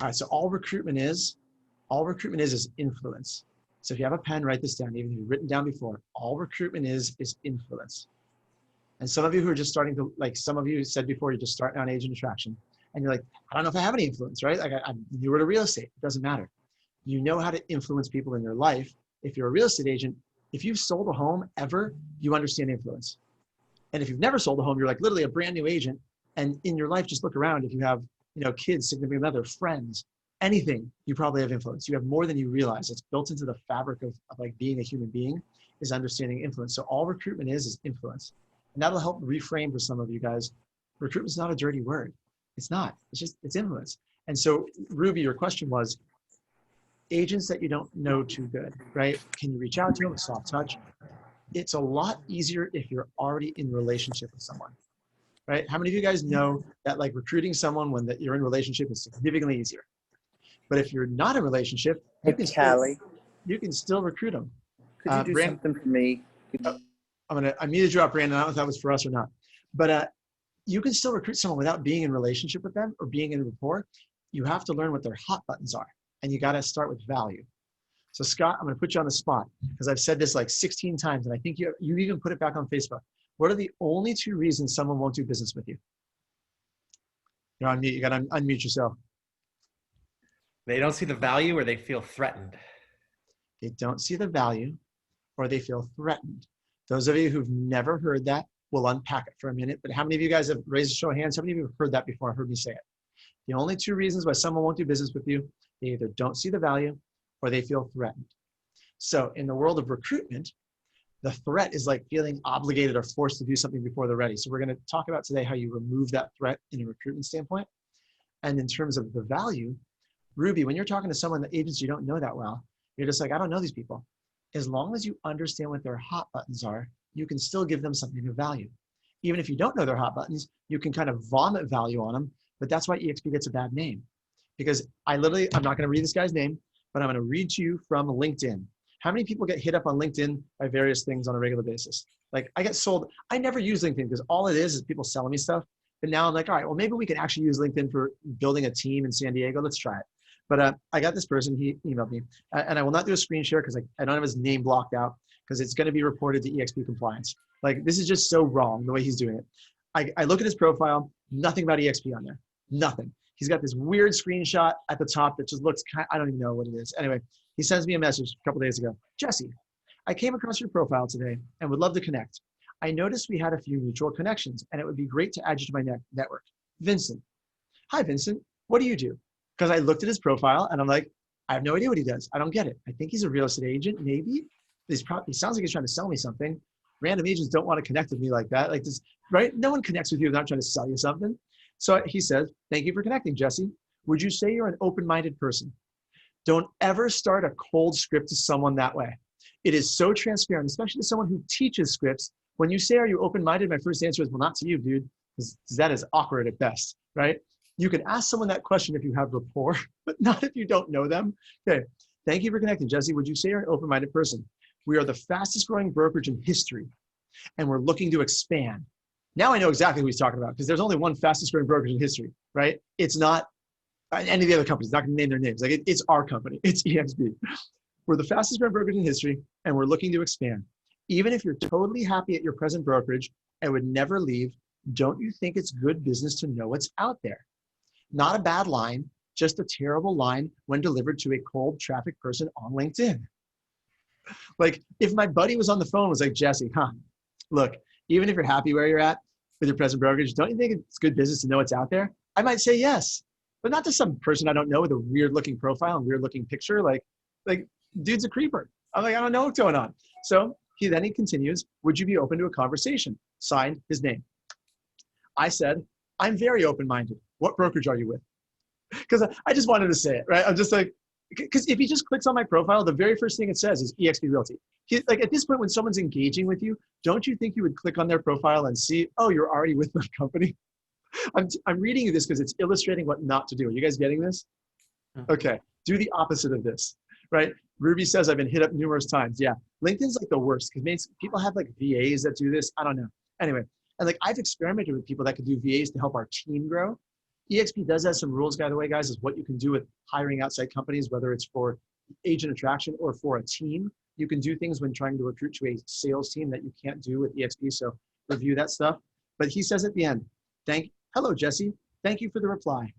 All right, so all recruitment is influence. So if you have a pen, write this down, even if you've written down before, all recruitment is influence. And some of you who are just starting to, like some of you said before, you're just starting on agent attraction. And you're like, I don't know if I have any influence, right? Like I'm newer to real estate. It doesn't matter. You know how to influence people in your life. If you're a real estate agent, if you've sold a home ever, you understand influence. And if you've never sold a home, you're like literally a brand new agent. And in your life, just look around. If you have, kids, significant other, friends, anything, you probably have influence. You have more than you realize. It's built into the fabric of like being a human being is understanding influence. So all recruitment is influence. And that'll help reframe for some of you guys. Recruitment's not a dirty word. It's not. It's influence. And so, Ruby, your question was, agents that you don't know too good, right? Can you reach out to them, a soft touch? It's a lot easier if you're already in relationship with someone, right? How many of you guys know that like recruiting someone when that you're in relationship is significantly easier? But if you're not in a relationship, you can still recruit them. Could you do something for me? I muted you up, Brandon. I don't know if that was for us or not. But you can still recruit someone without being in relationship with them or being in rapport. You have to learn what their hot buttons are. And you got to start with value. So Scott, I'm going to put you on the spot because I've said this like 16 times. And I think you even put it back on Facebook. What are the only 2 reasons someone won't do business with you? You're on mute. You got to unmute yourself. They don't see the value or they feel threatened. They don't see the value or they feel threatened. Those of you who've never heard that, we'll unpack it for a minute. But how many of you guys have raised a show of hands? How many of you have heard that before? Heard me say it. The only 2 reasons why someone won't do business with you, they either don't see the value or they feel threatened. So in the world of recruitment, the threat is like feeling obligated or forced to do something before they're ready. So we're going to talk about today how you remove that threat in a recruitment standpoint. And in terms of the value, Ruby, when you're talking to someone, the agents you don't know that well, you're just like, I don't know these people. As long as you understand what their hot buttons are, you can still give them something of value. Even if you don't know their hot buttons, you can kind of vomit value on them. But that's why EXP gets a bad name. Because I'm not going to read this guy's name, but I'm going to read to you from LinkedIn. How many people get hit up on LinkedIn by various things on a regular basis? Like I get sold. I never use LinkedIn because all it is people selling me stuff. But now I'm like, all right, well, maybe we can actually use LinkedIn for building a team in San Diego. Let's try it. But I got this person, he emailed me, and I will not do a screen share because I don't have his name blocked out because it's going to be reported to EXP compliance. Like this is just so wrong the way he's doing it. I look at his profile, nothing about EXP on there, nothing. He's got this weird screenshot at the top that just looks I don't even know what it is. Anyway, he sends me a message a couple days ago. Jesse, I came across your profile today and would love to connect. I noticed we had a few mutual connections and it would be great to add you to my network. Vincent. Hi, Vincent. What do you do? Because I looked at his profile and I'm like, I have no idea what he does. I don't get it. I think he's a real estate agent, maybe. He sounds like he's trying to sell me something. Random agents don't want to connect with me like that. Like this, right? No one connects with you without trying to sell you something. So he says, thank you for connecting, Jesse. Would you say you're an open-minded person? Don't ever start a cold script to someone that way. It is so transparent, especially to someone who teaches scripts. When you say, are you open-minded? My first answer is, well, not to you, dude, because that is awkward at best, right? You can ask someone that question if you have rapport, but not if you don't know them. Okay, thank you for connecting, Jesse. Would you say you're an open-minded person? We are the fastest growing brokerage in history, and we're looking to expand. Now I know exactly who he's talking about because there's only one fastest growing brokerage in history, right? It's not any of the other companies, not gonna name their names. Like it's our company, it's EXP. We're the fastest growing brokerage in history and we're looking to expand. Even if you're totally happy at your present brokerage and would never leave, don't you think it's good business to know what's out there? Not a bad line, just a terrible line when delivered to a cold traffic person on LinkedIn. Like if my buddy was on the phone, was like, Jesse, look, even if you're happy where you're at with your present brokerage, don't you think it's good business to know what's out there? I might say yes, but not to some person I don't know with a weird looking profile and weird looking picture. Like dude's a creeper. I'm like, I don't know what's going on. So he continues, would you be open to a conversation? Signed, his name. I said, I'm very open-minded. What brokerage are you with? Because I just wanted to say it, right? I'm just like, because if he just clicks on my profile, the very first thing it says is EXP Realty. Like at this point, when someone's engaging with you, don't you think you would click on their profile and see, oh, you're already with my company? I'm reading you this because it's illustrating what not to do. Are you guys getting this? Okay, do the opposite of this, right? Ruby says, I've been hit up numerous times. Yeah, LinkedIn's like the worst because people have like VAs that do this. I don't know. Anyway, and like I've experimented with people that could do VAs to help our team grow. EXP does have some rules, by the way, guys, is what you can do with hiring outside companies, whether it's for agent attraction or for a team. You can do things when trying to recruit to a sales team that you can't do with EXP. So review that stuff. But he says at the end, hello, Jesse. Thank you for the reply.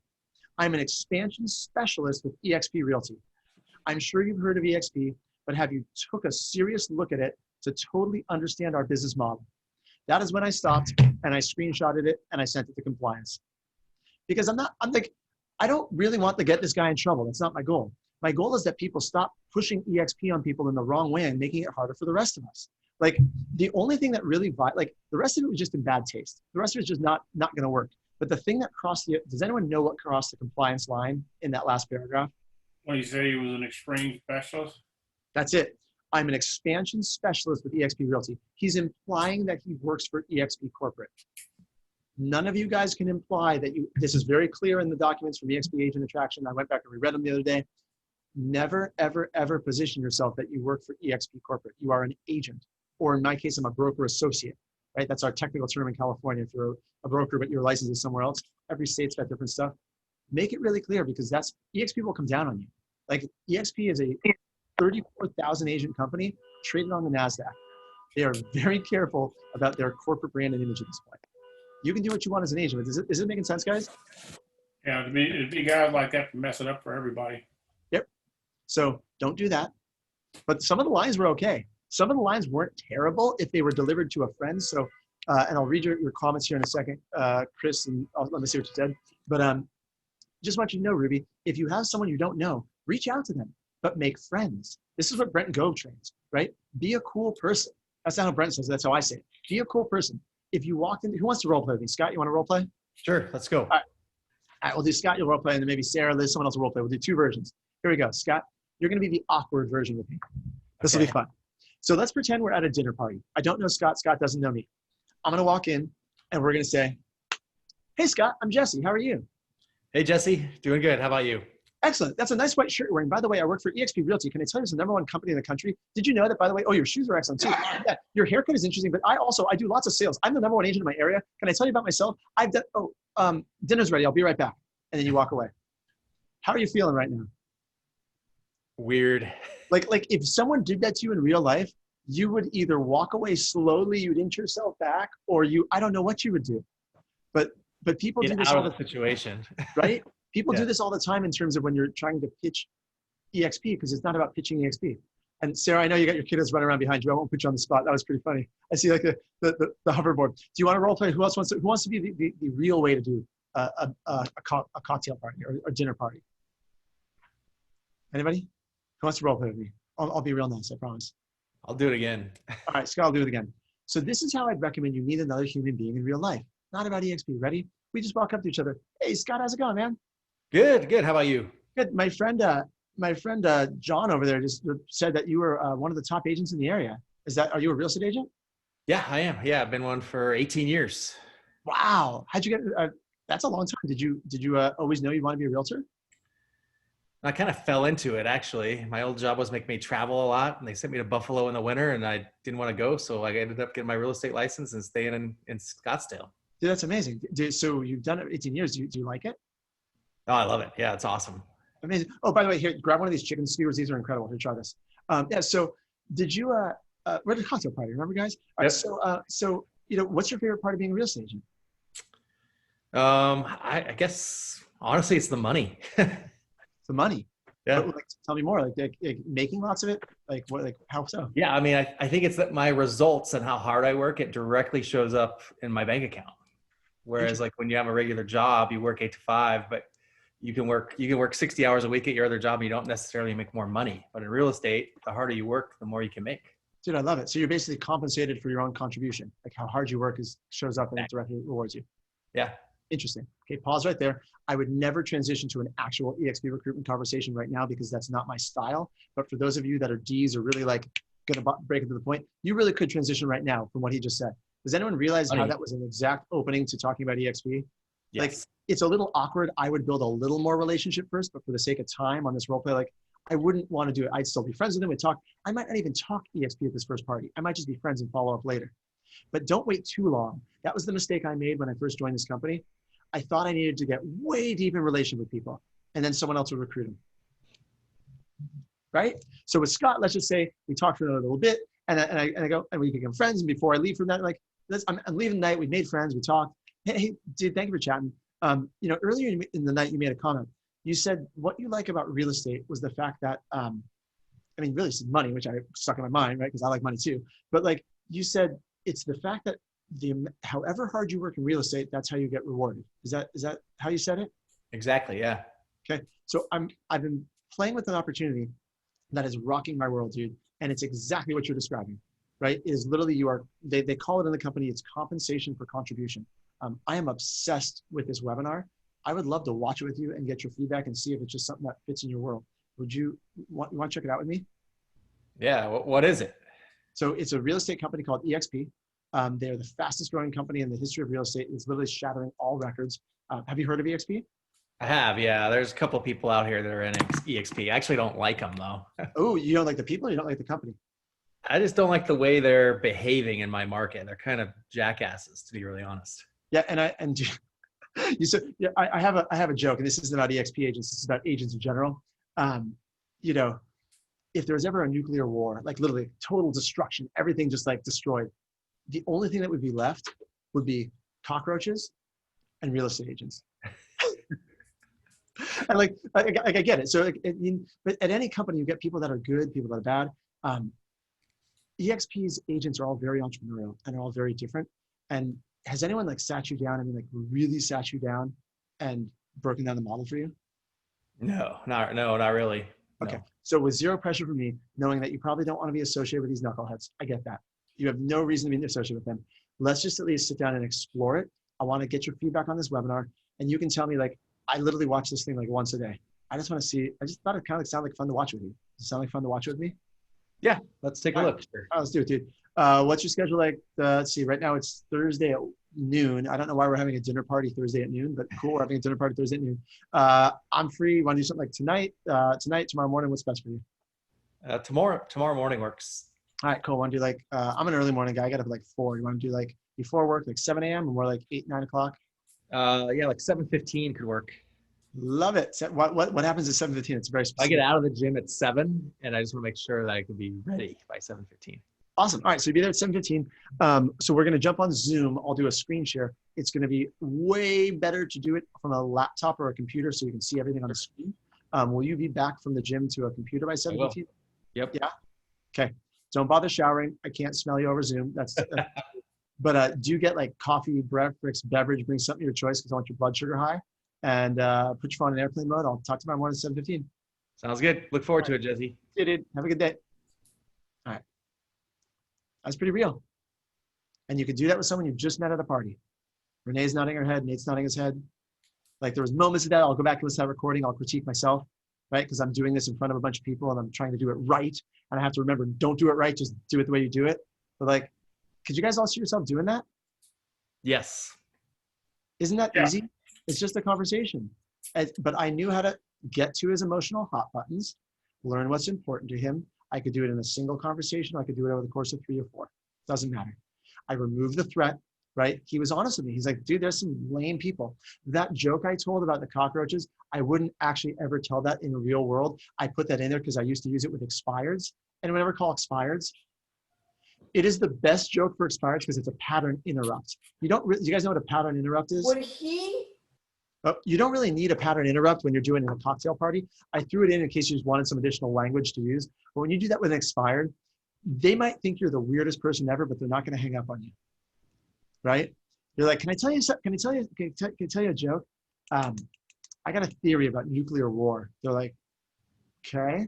I'm an expansion specialist with EXP Realty. I'm sure you've heard of EXP, but have you took a serious look at it to totally understand our business model? That is when I stopped and I screenshotted it and I sent it to compliance. Because I don't really want to get this guy in trouble. That's not my goal. My goal is that people stop pushing EXP on people in the wrong way and making it harder for the rest of us. Like the only thing that really, the rest of it was just in bad taste. The rest of it is just not going to work. But the thing that does anyone know what crossed the compliance line in that last paragraph? When you say he was an extreme specialist? That's it. I'm an expansion specialist with EXP Realty. He's implying that he works for EXP Corporate. None of you guys can imply that this is very clear in the documents from EXP Agent Attraction. I went back and reread them the other day. Never, ever, ever position yourself that you work for EXP Corporate. You are an agent, or in my case, I'm a broker associate, right? That's our technical term in California. If you're a broker, but your license is somewhere else, every state's got different stuff. Make it really clear, because EXP will come down on you. Like EXP is a 34,000 agent company traded on the NASDAQ. They are very careful about their corporate brand and image at this point. You can do what you want as an agent, but is it making sense, guys? Yeah, it'd be guys like that to mess it up for everybody. Yep. So don't do that. But some of the lines were okay. Some of the lines weren't terrible if they were delivered to a friend. So, and I'll read your comments here in a second, Chris, and let me see what you said. But just want you to know, Ruby, if you have someone you don't know, reach out to them, but make friends. This is what Brent Gove trains, right? Be a cool person. That's not how Brent says it. That's how I say it. Be a cool person. If you walked in, who wants to role play with me? Scott, you want to role play? Sure, let's go. All right, we'll do Scott, you'll role play, and then maybe Sarah, Liz, someone else will role play. We'll do 2 versions. Here we go. Scott, you're going to be the awkward version with me. This will be fun. So let's pretend we're at a dinner party. I don't know Scott. Scott doesn't know me. I'm going to walk in, and we're going to say, hey, Scott, I'm Jesse. How are you? Hey, Jesse. Doing good. How about you? Excellent. That's a nice white shirt you're wearing. By the way, I work for EXP Realty. Can I tell you it's the #1 company in the country? Did you know that, by the way? Oh, your shoes are excellent too. Yeah, your haircut is interesting, but I do lots of sales. I'm the #1 agent in my area. Can I tell you about myself? Dinner's ready. I'll be right back. And then you walk away. How are you feeling right now? Weird. Like if someone did that to you in real life, you would either walk away slowly, you'd inch yourself back, or I don't know what you would do. But people do this all the situation. Right? People Yeah. do this all the time in terms of when you're trying to pitch EXP, because it's not about pitching EXP. And Sarah, I know you got your kiddos running around behind you. I won't put you on the spot. That was pretty funny. I see like the hoverboard. Do you want to role play? Who wants to be the real way to do a cocktail party or a dinner party? Anybody? Who wants to role play with me? I'll be real nice, I promise. I'll do it again. All right, Scott, I'll do it again. So this is how I'd recommend you meet another human being in real life. Not about EXP. Ready? We just walk up to each other. Hey, Scott, how's it going, man? Good. How about you? Good. My friend John over there just said that you were one of the top agents in the area. Are you a real estate agent? Yeah, I am. Yeah, I've been one for 18 years. Wow. How'd you get, that's a long time. Did you always know you want to be a realtor? I kind of fell into it, actually. My old job was making me travel a lot, and they sent me to Buffalo in the winter, and I didn't want to go, so I ended up getting my real estate license and staying in Scottsdale. Dude, that's amazing. So you've done it 18 years. Do you like it? Oh, I love it. Yeah, it's awesome. Amazing. Oh, by the way, here, grab one of these chicken skewers. These are incredible. Here, try this. Yeah. So, did you? We're at a cocktail party. Remember, guys? All right, Yep. So what's your favorite part of being a real estate agent? I guess honestly, it's the money. The money. Yeah. But, tell me more. Like making lots of it. Like what? Like how so? Yeah. I mean, I think it's that my results and how hard I work, it directly shows up in my bank account. Whereas like when you have a regular job, you work 8 to 5, but you can work 60 hours a week at your other job and you don't necessarily make more money. But in real estate, the harder you work, the more you can make. Dude, I love it. So you're basically compensated for your own contribution. Like how hard you work shows up and it directly rewards you. Yeah. Interesting. Okay, pause right there. I would never transition to an actual EXP recruitment conversation right now because that's not my style. But for those of you that are Ds or really like going to break into the point, you really could transition right now from what he just said. Does anyone realize how that was an exact opening to talking about EXP? Yes. Like it's a little awkward. I would build a little more relationship first, but for the sake of time on this role play, like I wouldn't want to do it. I'd still be friends with him. We'd talk. I might not even talk EXP at this first party. I might just be friends and follow up later. But don't wait too long. That was the mistake I made when I first joined this company. I thought I needed to get way deep in relation with people, and then someone else would recruit them. Right? So with Scott, let's just say we talked for a little bit, and I go, and we become friends. And before I leave from that, like, I'm leaving the night. We made friends. We talked. Hey, dude, thank you for chatting. Earlier in the night, you made a comment. You said what you like about real estate was the fact that, really it's money, which I stuck in my mind, right? Because I like money too. But like you said, it's the fact that however hard you work in real estate, that's how you get rewarded. Is that how you said it? Exactly. Yeah. Okay. So I've been playing with an opportunity that is rocking my world, dude. And it's exactly what you're describing, right? Is literally they call it in the company, it's compensation for contribution. I am obsessed with this webinar. I would love to watch it with you and get your feedback and see if it's just something that fits in your world. You want to check it out with me? Yeah. What is it? So it's a real estate company called EXP. They're the fastest growing company in the history of real estate. It's literally shattering all records. Have you heard of EXP? I have, yeah. There's a couple of people out here that are in EXP. I actually don't like them though. Oh, you don't like the people? Or you don't like the company? I just don't like the way they're behaving in my market. They're kind of jackasses, to be really honest. Yeah, and you said, yeah, I have a joke, and this isn't about EXP agents. This is about agents in general. If there was ever a nuclear war, like literally total destruction, everything just like destroyed, the only thing that would be left would be cockroaches and real estate agents. And like I get it. So but at any company, you get people that are good, people that are bad. EXP's agents are all very entrepreneurial and are all very different. And has anyone like sat you down and like really sat you down and broken down the model for you? No, not really. Okay. No. So with zero pressure from me, knowing that you probably don't want to be associated with these knuckleheads, I get that. You have no reason to be associated with them. Let's just at least sit down and explore it. I want to get your feedback on this webinar, and you can tell me, like, I literally watch this thing like once a day. I just want to see. I just thought it kind of sounded like fun to watch with you. Does it sound like fun to watch with me? Yeah, let's take a look. Sure. Let's do it, dude. What's your schedule like? Let's see. Right now it's Thursday at noon. I don't know why we're having a dinner party Thursday at noon, but cool. We're having a dinner party Thursday at noon. I'm free. You want to do something like tonight? Tomorrow morning? What's best for you? Tomorrow morning works. All right, cool. Want to do like, I'm an early morning guy. I got up at like 4. You want to do like before work, like 7 a.m. or more like 8, 9 o'clock? Yeah, like 7:15 could work. Love it. What happens at 7:15? It's very specific. I get out of the gym at 7, and I just want to make sure that I can be ready by 7:15. Awesome. All right, so you'll be there at 7:15. So we're going to jump on Zoom. I'll do a screen share. It's going to be way better to do it from a laptop or a computer so you can see everything on the screen. Will you be back from the gym to a computer by 7:15? Yep. Yeah. Okay. Don't bother showering. I can't smell you over Zoom. But do you get like coffee, breakfast, beverage? Bring something of your choice because I want your blood sugar high. And put your phone in airplane mode. I'll talk to you tomorrow morning at 7:15. Sounds good. Look forward to it, Jesse. Yeah, dude. Have a good day. All right. That's pretty real. And you could do that with someone you just met at a party. Renee's nodding her head. Nate's nodding his head. Like there was moments of that. I'll go back and listen to that recording. I'll critique myself, right? Because I'm doing this in front of a bunch of people and I'm trying to do it right. And I have to remember, don't do it right. Just do it the way you do it. But like, could you guys all see yourself doing that? Yes. Isn't that easy? It's just a conversation. But I knew how to get to his emotional hot buttons, learn what's important to him. I could do it in a single conversation. I could do it over the course of 3 or 4. Doesn't matter. I removed the threat, right? He was honest with me. He's like, dude, there's some lame people. That joke I told about the cockroaches, I wouldn't actually ever tell that in the real world. I put that in there because I used to use it with expireds. Anyone ever call expireds? It is the best joke for expireds because it's a pattern interrupt. You guys know what a pattern interrupt is? You don't really need a pattern interrupt when you're doing a cocktail party. I threw it in case you just wanted some additional language to use. But when you do that with an expired, they might think you're the weirdest person ever, but they're not going to hang up on you, right? You're like, can I tell you something? Can I tell you a joke? I got a theory about nuclear war. They're like, okay,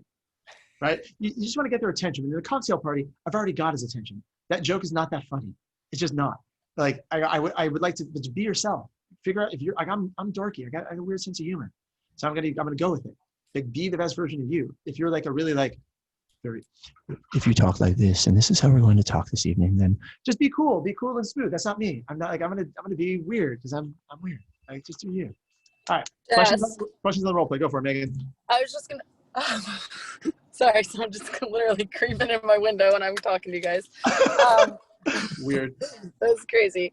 right? You just want to get their attention. In a cocktail party, I've already got his attention. That joke is not that funny. It's just not. Like I would like to be yourself. Figure out if you're like I'm dorky. I got a weird sense of humor, so I'm gonna go with it. Like be the best version of you. If you're like a really like very, if you talk like this and this is how we're going to talk this evening, then just be cool and smooth. That's not me. I'm not like I'm gonna be weird because I'm weird. Like just do you. All right. Yes. Questions on the role play. Go for it, Megan. I was just gonna. Sorry, so I'm just literally creeping in my window when I'm talking to you guys. Weird. That's crazy.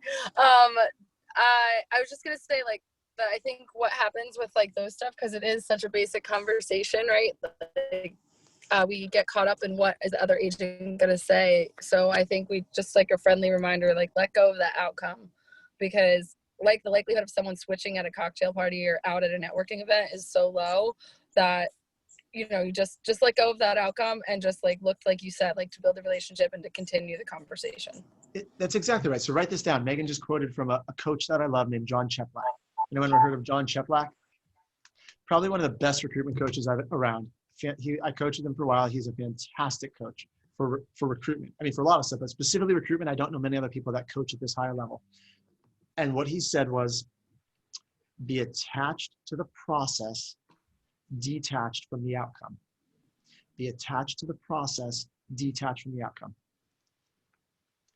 I was just gonna say, like, that I think what happens with like those stuff, because it is such a basic conversation, right? Like, we get caught up in what is the other agent going to say. So I think we just like a friendly reminder, like let go of that outcome, because like the likelihood of someone switching at a cocktail party or out at a networking event is so low that, you know, you just let go of that outcome and just like look, like you said, like to build a relationship and to continue the conversation. That's exactly right. So write this down. Megan just quoted from a coach that I love named John Cheplack. Anyone ever heard of John Cheplack? Probably one of the best recruitment coaches I've around. I coached with him for a while. He's a fantastic coach for recruitment. I mean, for a lot of stuff, but specifically recruitment, I don't know many other people that coach at this higher level. And what he said was, be attached to the process, detached from the outcome. Be attached to the process, detached from the outcome.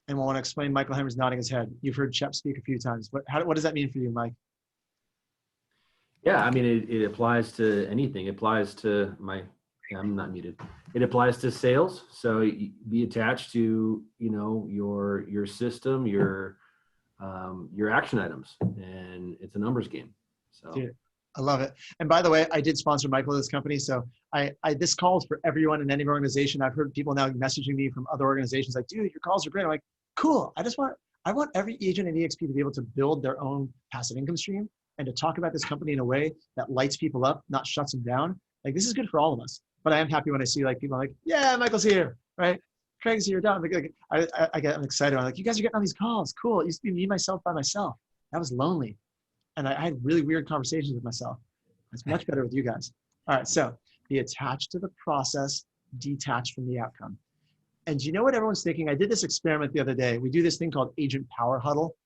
And we'll want to explain. Michael Hammer's nodding his head. You've heard Shep speak a few times. What does that mean for you, Mike? Yeah, I mean, it applies to anything. It applies to I'm not muted. It applies to sales. So be attached to, you know, your system, your action items, and it's a numbers game. So. Dude, I love it. And by the way, I did sponsor Michael at this company. So this call is for everyone in any organization. I've heard people now messaging me from other organizations like, dude, your calls are great. I'm like, cool. I want every agent at EXP to be able to build their own passive income stream and to talk about this company in a way that lights people up, not shuts them down. Like, this is good for all of us. But I am happy when I see like people like, yeah, Michael's here, right? Craig's here, done. I'm excited. I'm like, you guys are getting on these calls. Cool. It used to be me, myself, by myself. That was lonely. And I had really weird conversations with myself. It's much better with you guys. All right, so be attached to the process, detached from the outcome. And do you know what everyone's thinking? I did this experiment the other day. We do this thing called Agent Power Huddle.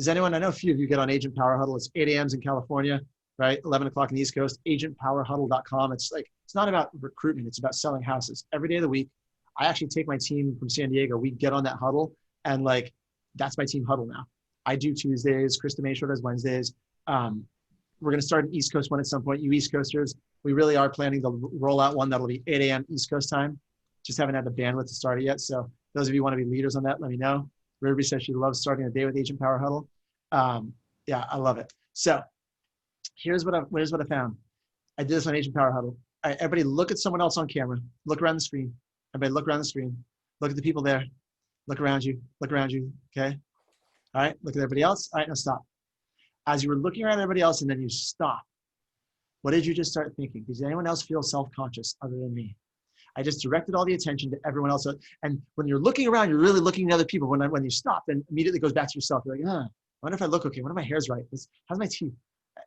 I know a few of you get on Agent Power Huddle. It's 8 a.m. in California, right? 11 o'clock in the East Coast, agentpowerhuddle.com. It's not about recruitment. It's about selling houses. Every day of the week, I actually take my team from San Diego. We get on that huddle, and like, that's my team huddle now. I do Tuesdays. Krista Mayshore does Wednesdays. We're going to start an East Coast one at some point. You East Coasters, we really are planning to roll out one that'll be 8 a.m. East Coast time. Just haven't had the bandwidth to start it yet. So those of you who want to be leaders on that, let me know. Ruby says she loves starting a day with Agent Power Huddle. Yeah, I love it. So here's what I found. I did this on Agent Power Huddle. All right, everybody look at someone else on camera. Look around the screen. Everybody look around the screen. Look at the people there. Look around you. Look around you. Okay. All right. Look at everybody else. All right, now stop. As you were looking around everybody else and then you stop, what did you just start thinking? Does anyone else feel self-conscious other than me? I just directed all the attention to everyone else. And when you're looking around, you're really looking at other people. When you stop, then immediately goes back to yourself. You're like, I wonder if I look okay. What if my hair's right? How's my teeth?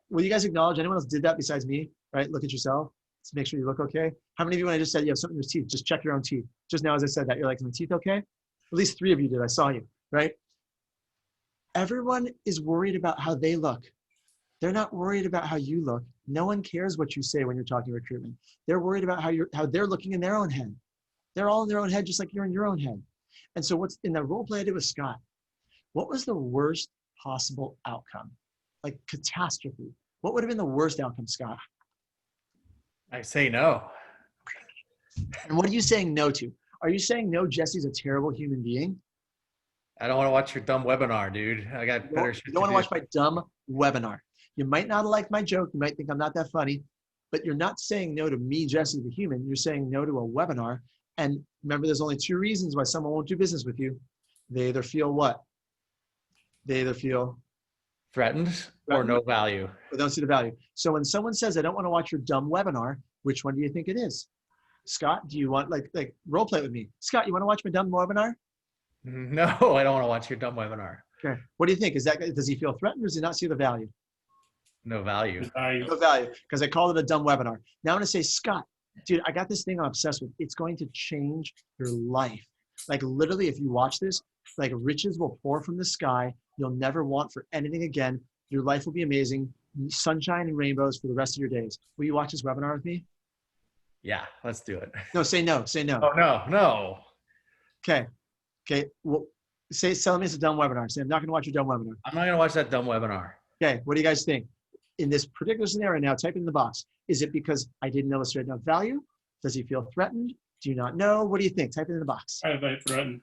Will you guys acknowledge anyone else did that besides me, right? Look at yourself to make sure you look okay. How many of you, when I just said you have something in your teeth, just check your own teeth? Just now as I said that, you're like, is my teeth okay? At least 3 of you did. I saw you, right? Everyone is worried about how they look. They're not worried about how you look. No one cares what you say when you're talking recruitment. They're worried about how they're looking in their own head. They're all in their own head, just like you're in your own head. And so what's in the role play I did with Scott, what was the worst possible outcome? Like catastrophe. What would have been the worst outcome, Scott? I say no. And what are you saying no to? Are you saying no, Jesse's a terrible human being? I don't want to watch your dumb webinar, dude. I got better shit to do. You don't want to watch my dumb webinar. You might not like my joke. You might think I'm not that funny, but you're not saying no to me, Jesse, the human. You're saying no to a webinar. And remember, there's only 2 reasons why someone won't do business with you. They either feel what? They either feel threatened or no value. Or don't see the value. So when someone says, I don't want to watch your dumb webinar, which one do you think it is? Scott, do you want, like role play with me? Scott, you want to watch my dumb webinar? No, I don't want to watch your dumb webinar. Okay. What do you think? Does he feel threatened or does he not see the value? No value. No value, because I called it a dumb webinar. Now I'm going to say, Scott, dude, I got this thing I'm obsessed with. It's going to change your life. Like literally, if you watch this, like riches will pour from the sky. You'll never want for anything again. Your life will be amazing. Sunshine and rainbows for the rest of your days. Will you watch this webinar with me? Yeah, let's do it. No, say no. Say no. Oh, no. Okay. Well, tell me it's a dumb webinar. Say, I'm not going to watch your dumb webinar. I'm not going to watch that dumb webinar. Okay. What do you guys think? In this particular scenario now, type it in the box. Is it because I didn't illustrate enough value? Does he feel threatened? Do you not know? What do you think? Type it in the box. I feel threatened.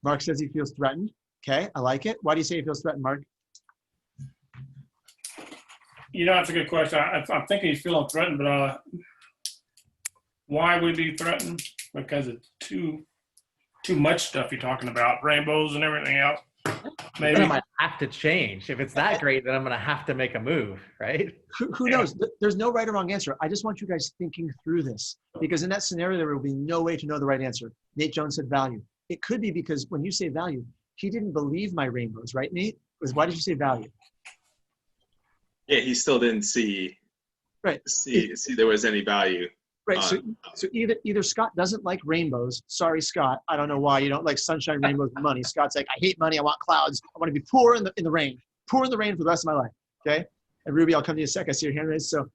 Mark says he feels threatened. Okay, I like it. Why do you say he feels threatened, Mark? That's a good question. I'm thinking he's feeling threatened, but why would he be threatened? Because it's too much stuff you're talking about, rainbows and everything else. Then I Maybe. might have to change. If it's that great, then I'm going to have to make a move, right? Who knows? There's no right or wrong answer. I just want you guys thinking through this, because in that scenario, there will be no way to know the right answer. Nate Jones said value. It could be because when you say value, he didn't believe my rainbows, right, Nate? Why did you say value? Yeah, he still didn't see there was any value. Right. So either Scott doesn't like rainbows. Sorry, Scott. I don't know why you don't like sunshine, rainbows, and money. Scott's like, I hate money. I want clouds. I want to be poor in the rain. Poor in the rain for the rest of my life. Okay. And Ruby, I'll come to you in a sec. I see your hand raised. So,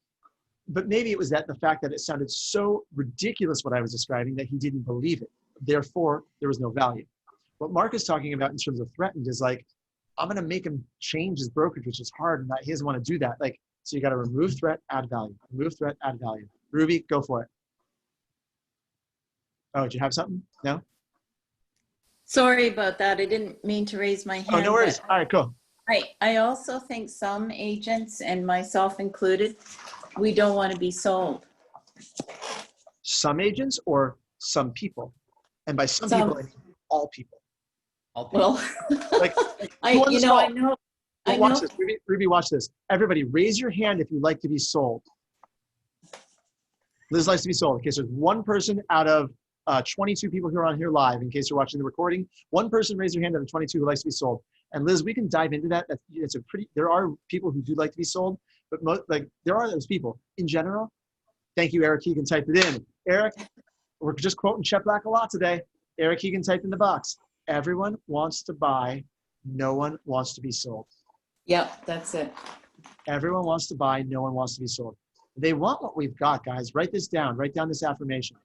but maybe it was the fact that it sounded so ridiculous what I was describing that he didn't believe it. Therefore, there was no value. What Mark is talking about in terms of threatened is like, I'm going to make him change his brokerage, which is hard, and he doesn't want to do that. Like, so you got to remove threat, add value. Remove threat, add value. Ruby, go for it. Oh, did you have something? No? Sorry about that. I didn't mean to raise my hand. Oh, no worries. All right, cool. I also think some agents, and myself included, we don't want to be sold. Some agents or some people? And by some people, I mean all people. All people. Well, Like, I know. Watch this. Ruby, watch this. Everybody, raise your hand if you like to be sold. Liz likes to be sold. In case there's one person out of 22 people who are on here live, in case you're watching the recording, one person raise your hand out of 22 who likes to be sold. And Liz, we can dive into that. There are people who do like to be sold, but there are those people. In general, thank you, Eric Keegan typed it in. Eric, we're just quoting Chet Black a lot today. Eric Keegan typed in the box. Everyone wants to buy. No one wants to be sold. Yep, that's it. Everyone wants to buy. No one wants to be sold. They want what we've got, guys. Write this down. Write down this affirmation.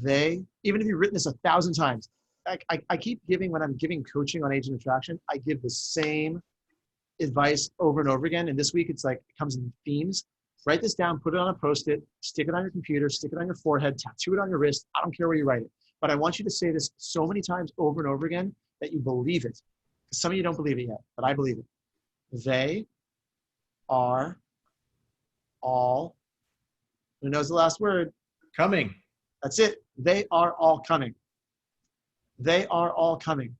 Even if you've written this 1,000 times, I keep giving, when I'm giving coaching on agent attraction, I give the same advice over and over again. And this week, it's like, it comes in themes. Write this down, put it on a Post-it, stick it on your computer, stick it on your forehead, tattoo it on your wrist. I don't care where you write it. But I want you to say this so many times over and over again that you believe it. Some of you don't believe it yet, but I believe it. They are all, who knows the last word? Coming. That's it. They are all coming. They are all coming.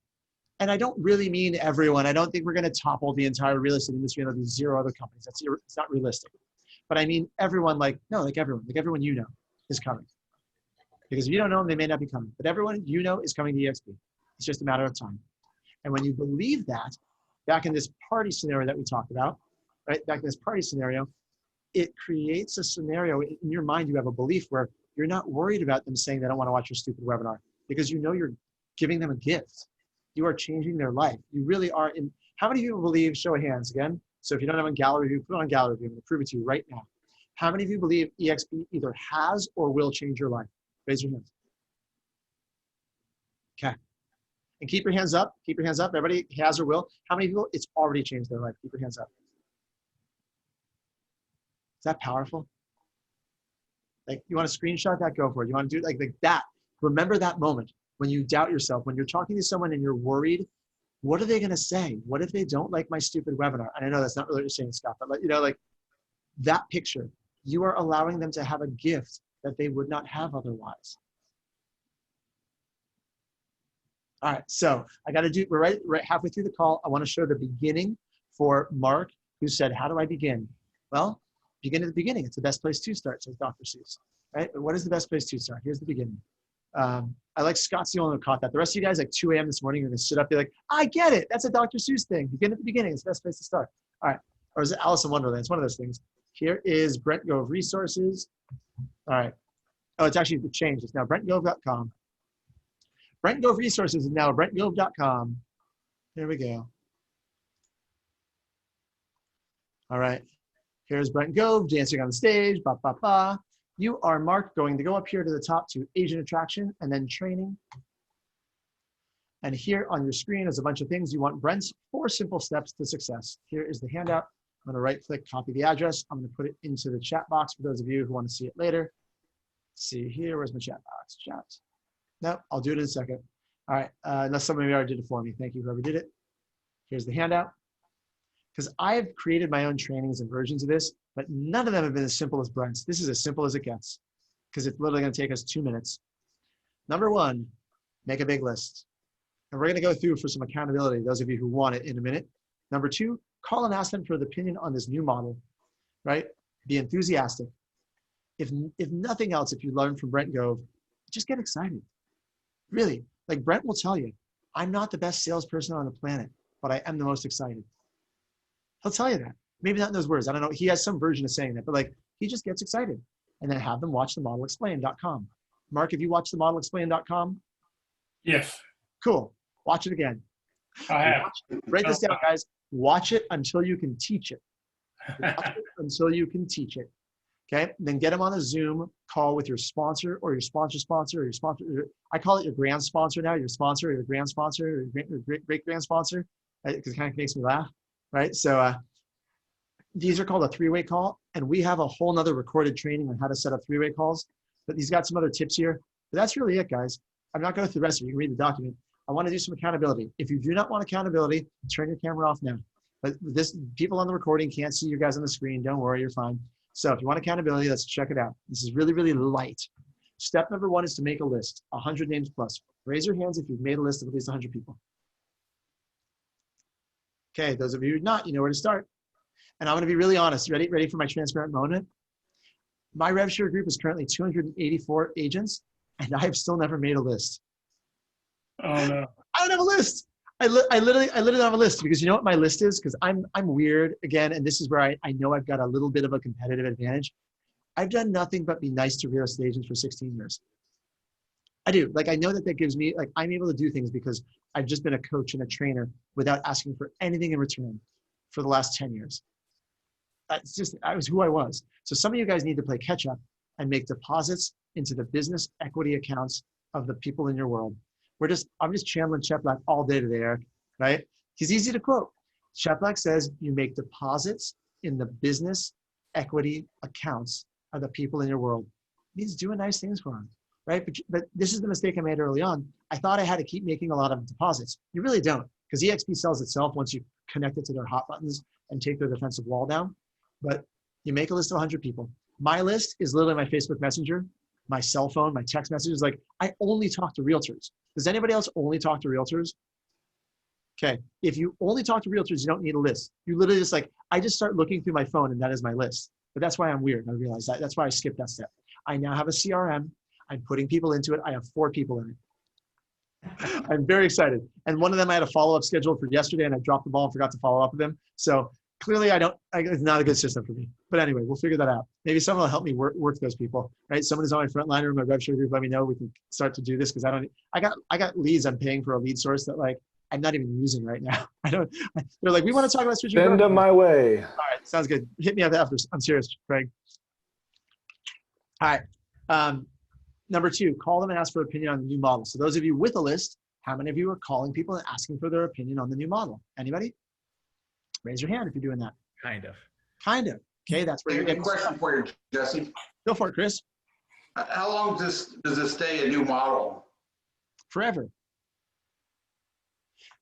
And I don't really mean everyone. I don't think we're going to topple the entire real estate industry and there'll be 0 other companies. It's not realistic. But I mean everyone, everyone you know is coming. Because if you don't know them, they may not be coming. But everyone you know is coming to EXP. It's just a matter of time. And when you believe that, back in this party scenario that we talked about, right? Back in this party scenario, it creates a scenario in your mind. You have a belief where you're not worried about them saying they don't want to watch your stupid webinar because you know you're giving them a gift. You are changing their life. You really are. How many people believe, show of hands again? So if you don't have a gallery view, put it on gallery view. I'm going to prove it to you right now. How many of you believe EXP either has or will change your life? Raise your hands. Okay. And keep your hands up. Keep your hands up. Everybody has or will. How many people, it's already changed their life? Keep your hands up. Is that powerful? Like, you want to screenshot that? Go for it. You want to do it like that? Remember that moment when you doubt yourself, when you're talking to someone and you're worried, what are they going to say? What if they don't like my stupid webinar? And I know that's not really what you're saying, Scott, but like that picture, you are allowing them to have a gift that they would not have otherwise. All right, so we're right halfway through the call. I want to show the beginning for Mark, who said, how do I begin? Well, begin at the beginning. It's the best place to start, says Dr. Seuss, right? But what is the best place to start? Here's the beginning. I like Scott's the only one who caught that. The rest of you guys, like 2 a.m. this morning, you're going to sit up, be like, I get it. That's a Dr. Seuss thing. Begin at the beginning. It's the best place to start. All right. Or is it Alice in Wonderland? It's one of those things. Here is Brent Gove Resources. All right. Oh, it's actually changed. It's now BrentGove.com. Brent Gove Resources is now BrentGove.com. Here we go. All right. Here's Brent Gove dancing on the stage. Ba, ba, ba. You are, Mark, going to go up here to the top to Agent Attraction and then Training. And here on your screen is a bunch of things. You want Brent's 4 simple steps to success. Here is the handout. I'm going to right-click, copy the address. I'm going to put it into the chat box for those of you who want to see it later. Let's see here. Where's my chat box? Chat. No, I'll do it in a second. All right. Unless somebody already did it for me. Thank you, whoever did it. Here's the handout. because I've created my own trainings and versions of this, but none of them have been as simple as Brent's. This is as simple as it gets because it's literally going to take us 2 minutes. Number one, make a big list. And we're going to go through for some accountability, those of you who want it in a minute. Number two, call and ask them for the opinion on this new model, right? Be enthusiastic. If nothing else, if you learn from Brent Gove, just get excited. Really, like Brent will tell you, I'm not the best salesperson on the planet, but I am the most excited. He'll tell you that. Maybe not in those words. I don't know. He has some version of saying that, but like he just gets excited. And then have them watch the modelexplain.com. Mark, have you watched the modelexplain.com? Yes, Cool. Watch it again. I have. Write this down, guys. Watch it until you can teach it. Watch it until you can teach it. Okay. Then get them on a Zoom call with your sponsor or your sponsor or your sponsor. I call it your grand sponsor now. Your sponsor, or your grand sponsor, or your great grand sponsor, because it kind of makes me laugh, right? So these are called a three-way call, and we have a whole nother recorded training on how to set up three-way calls. But he's got some other tips here. But that's really it, guys. I'm not going through the rest of it. You can read the document. I want to do some accountability. If you do not want accountability, turn your camera off now. But people on the recording can't see you guys on the screen. Don't worry, you're fine. So if you want accountability, let's check it out. This is really, really light. Step number one is to make a list, 100 names plus. Raise your hands if you've made a list of at least 100 people. Okay, those of you who not, you know where to start. And I'm going to be really honest. Ready for my transparent moment? My RevShare group is currently 284 agents, and I have still never made a list. Oh no. I don't have a list. I literally don't have a list because you know what my list is? Because I'm weird again, and this is where I know I've got a little bit of a competitive advantage. I've done nothing but be nice to real estate agents for 16 years. I do. Like I know that gives me, like I'm able to do things because I've just been a coach and a trainer without asking for anything in return for the last 10 years. I was who I was. So some of you guys need to play catch up and make deposits into the business equity accounts of the people in your world. I'm just channeling Cheplack all day today, Eric, right? He's easy to quote. Cheplack says you make deposits in the business equity accounts of the people in your world. It means doing nice things for them, right? But this is the mistake I made early on. I thought I had to keep making a lot of deposits. You really don't, because EXP sells itself once you connect it to their hot buttons and take their defensive wall down. But you make a list of 100 people. My list is literally my Facebook Messenger, my cell phone, my text messages. Like I only talk to realtors. Does anybody else only talk to realtors? Okay, if you only talk to realtors, you don't need a list. You literally just I just start looking through my phone and that is my list. But that's why I'm weird. I realize that. That's why I skipped that step. I now have a CRM. I'm putting people into it. I have 4 people in it. I'm very excited. And one of them I had a follow-up scheduled for yesterday and I dropped the ball and forgot to follow up with them. So clearly it's not a good system for me. But anyway, we'll figure that out. Maybe someone will help me work those people, right? Someone is on my front line or my RevShare group. Let me know. We can start to do this because I got leads. I'm paying for a lead source that I'm not even using right now. They're like, we want to talk about switching. Send them my way. All right, sounds good. Hit me up after. I'm serious, Craig. All right. Number 2, call them and ask for opinion on the new model. So those of you with a list, how many of you are calling people and asking for their opinion on the new model? Anybody? Raise your hand if you're doing that. Kind of. Kind of. Okay, that's where you're A getting. question for you, Jesse. Go for it, Chris. How long does this stay a new model? Forever.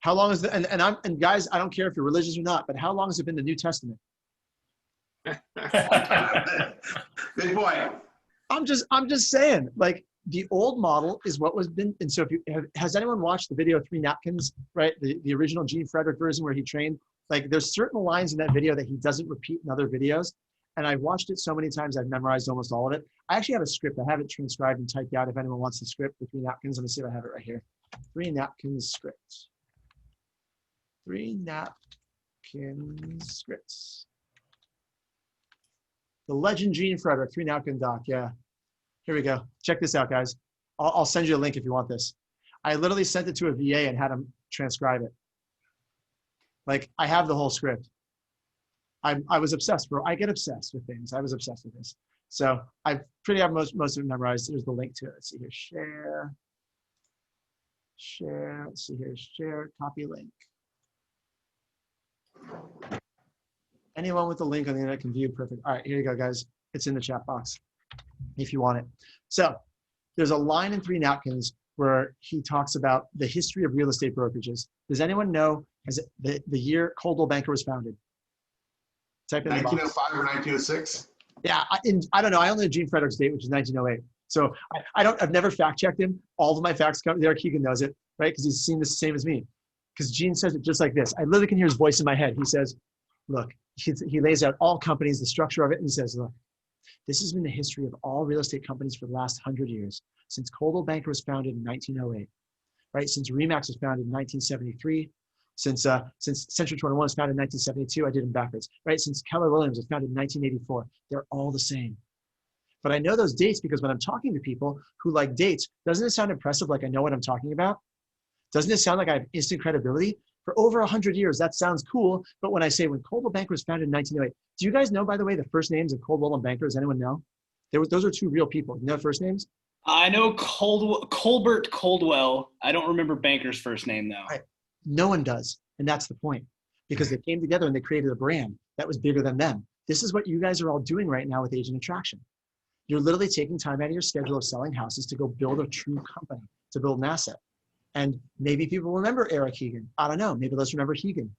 How long is the and guys, I don't care if you're religious or not, but how long has it been the New Testament? Good point. I'm just saying, like the old model is what was been, and so if you has anyone watched the video 3 Napkins, right? The original Gene Frederick version where he trained, like there's certain lines in that video that he doesn't repeat in other videos. And I've watched it so many times, I've memorized almost all of it. I actually have a script. I have it transcribed and typed out if anyone wants the script for 3 Napkins. Let me see if I have it right here. 3 Napkins scripts. 3 Napkins scripts. The legend Gene Frederick, 3 Napkin doc. Yeah. Here we go. Check this out, guys. I'll send you a link if you want this. I literally sent it to a VA and had him transcribe it. Like I have the whole script. I was obsessed, bro. I get obsessed with things. I was obsessed with this. So I pretty have most of it memorized. There's the link to it. Let's see here. Share. Let's see here. Share. Copy link. Anyone with the link on the internet can view. Perfect. All right, here you go, guys. It's in the chat box if you want it. So there's a line in 3 Napkins where he talks about the history of real estate brokerages. Does anyone know the year Coldwell Banker was founded? Type in the box. 1905 or 1906? Yeah, I don't know. I only know Gene Frederick's date, which is 1908. So I've never fact checked him. All of my facts come. Derek Keegan knows it, right? Because he's seen this the same as me. Because Gene says it just like this. I literally can hear his voice in my head. He says, look, he lays out all companies, the structure of it, and he says, look, this has been the history of all real estate companies for the last 100 years, since Coldwell Banker was founded in 1908, right? Since Remax was founded in 1973, since Century 21 was founded in 1972, I did them backwards, right? Since Keller Williams was founded in 1984, they're all the same. But I know those dates because when I'm talking to people who like dates, doesn't it sound impressive like I know what I'm talking about? Doesn't it sound like I have instant credibility? For over 100 years, that sounds cool. But when I say when Coldwell Banker was founded in 1908, do you guys know, by the way, the first names of Coldwell and Banker? Does anyone know? Those are two real people. You know first names? I know Colbert Coldwell. I don't remember Banker's first name, though. Right. No one does. And that's the point. Because they came together and they created a brand that was bigger than them. This is what you guys are all doing right now with Agent Attraction. You're literally taking time out of your schedule of selling houses to go build a true company, to build an asset. And maybe people remember Eric Hegan. I don't know. Maybe let's remember Hegan.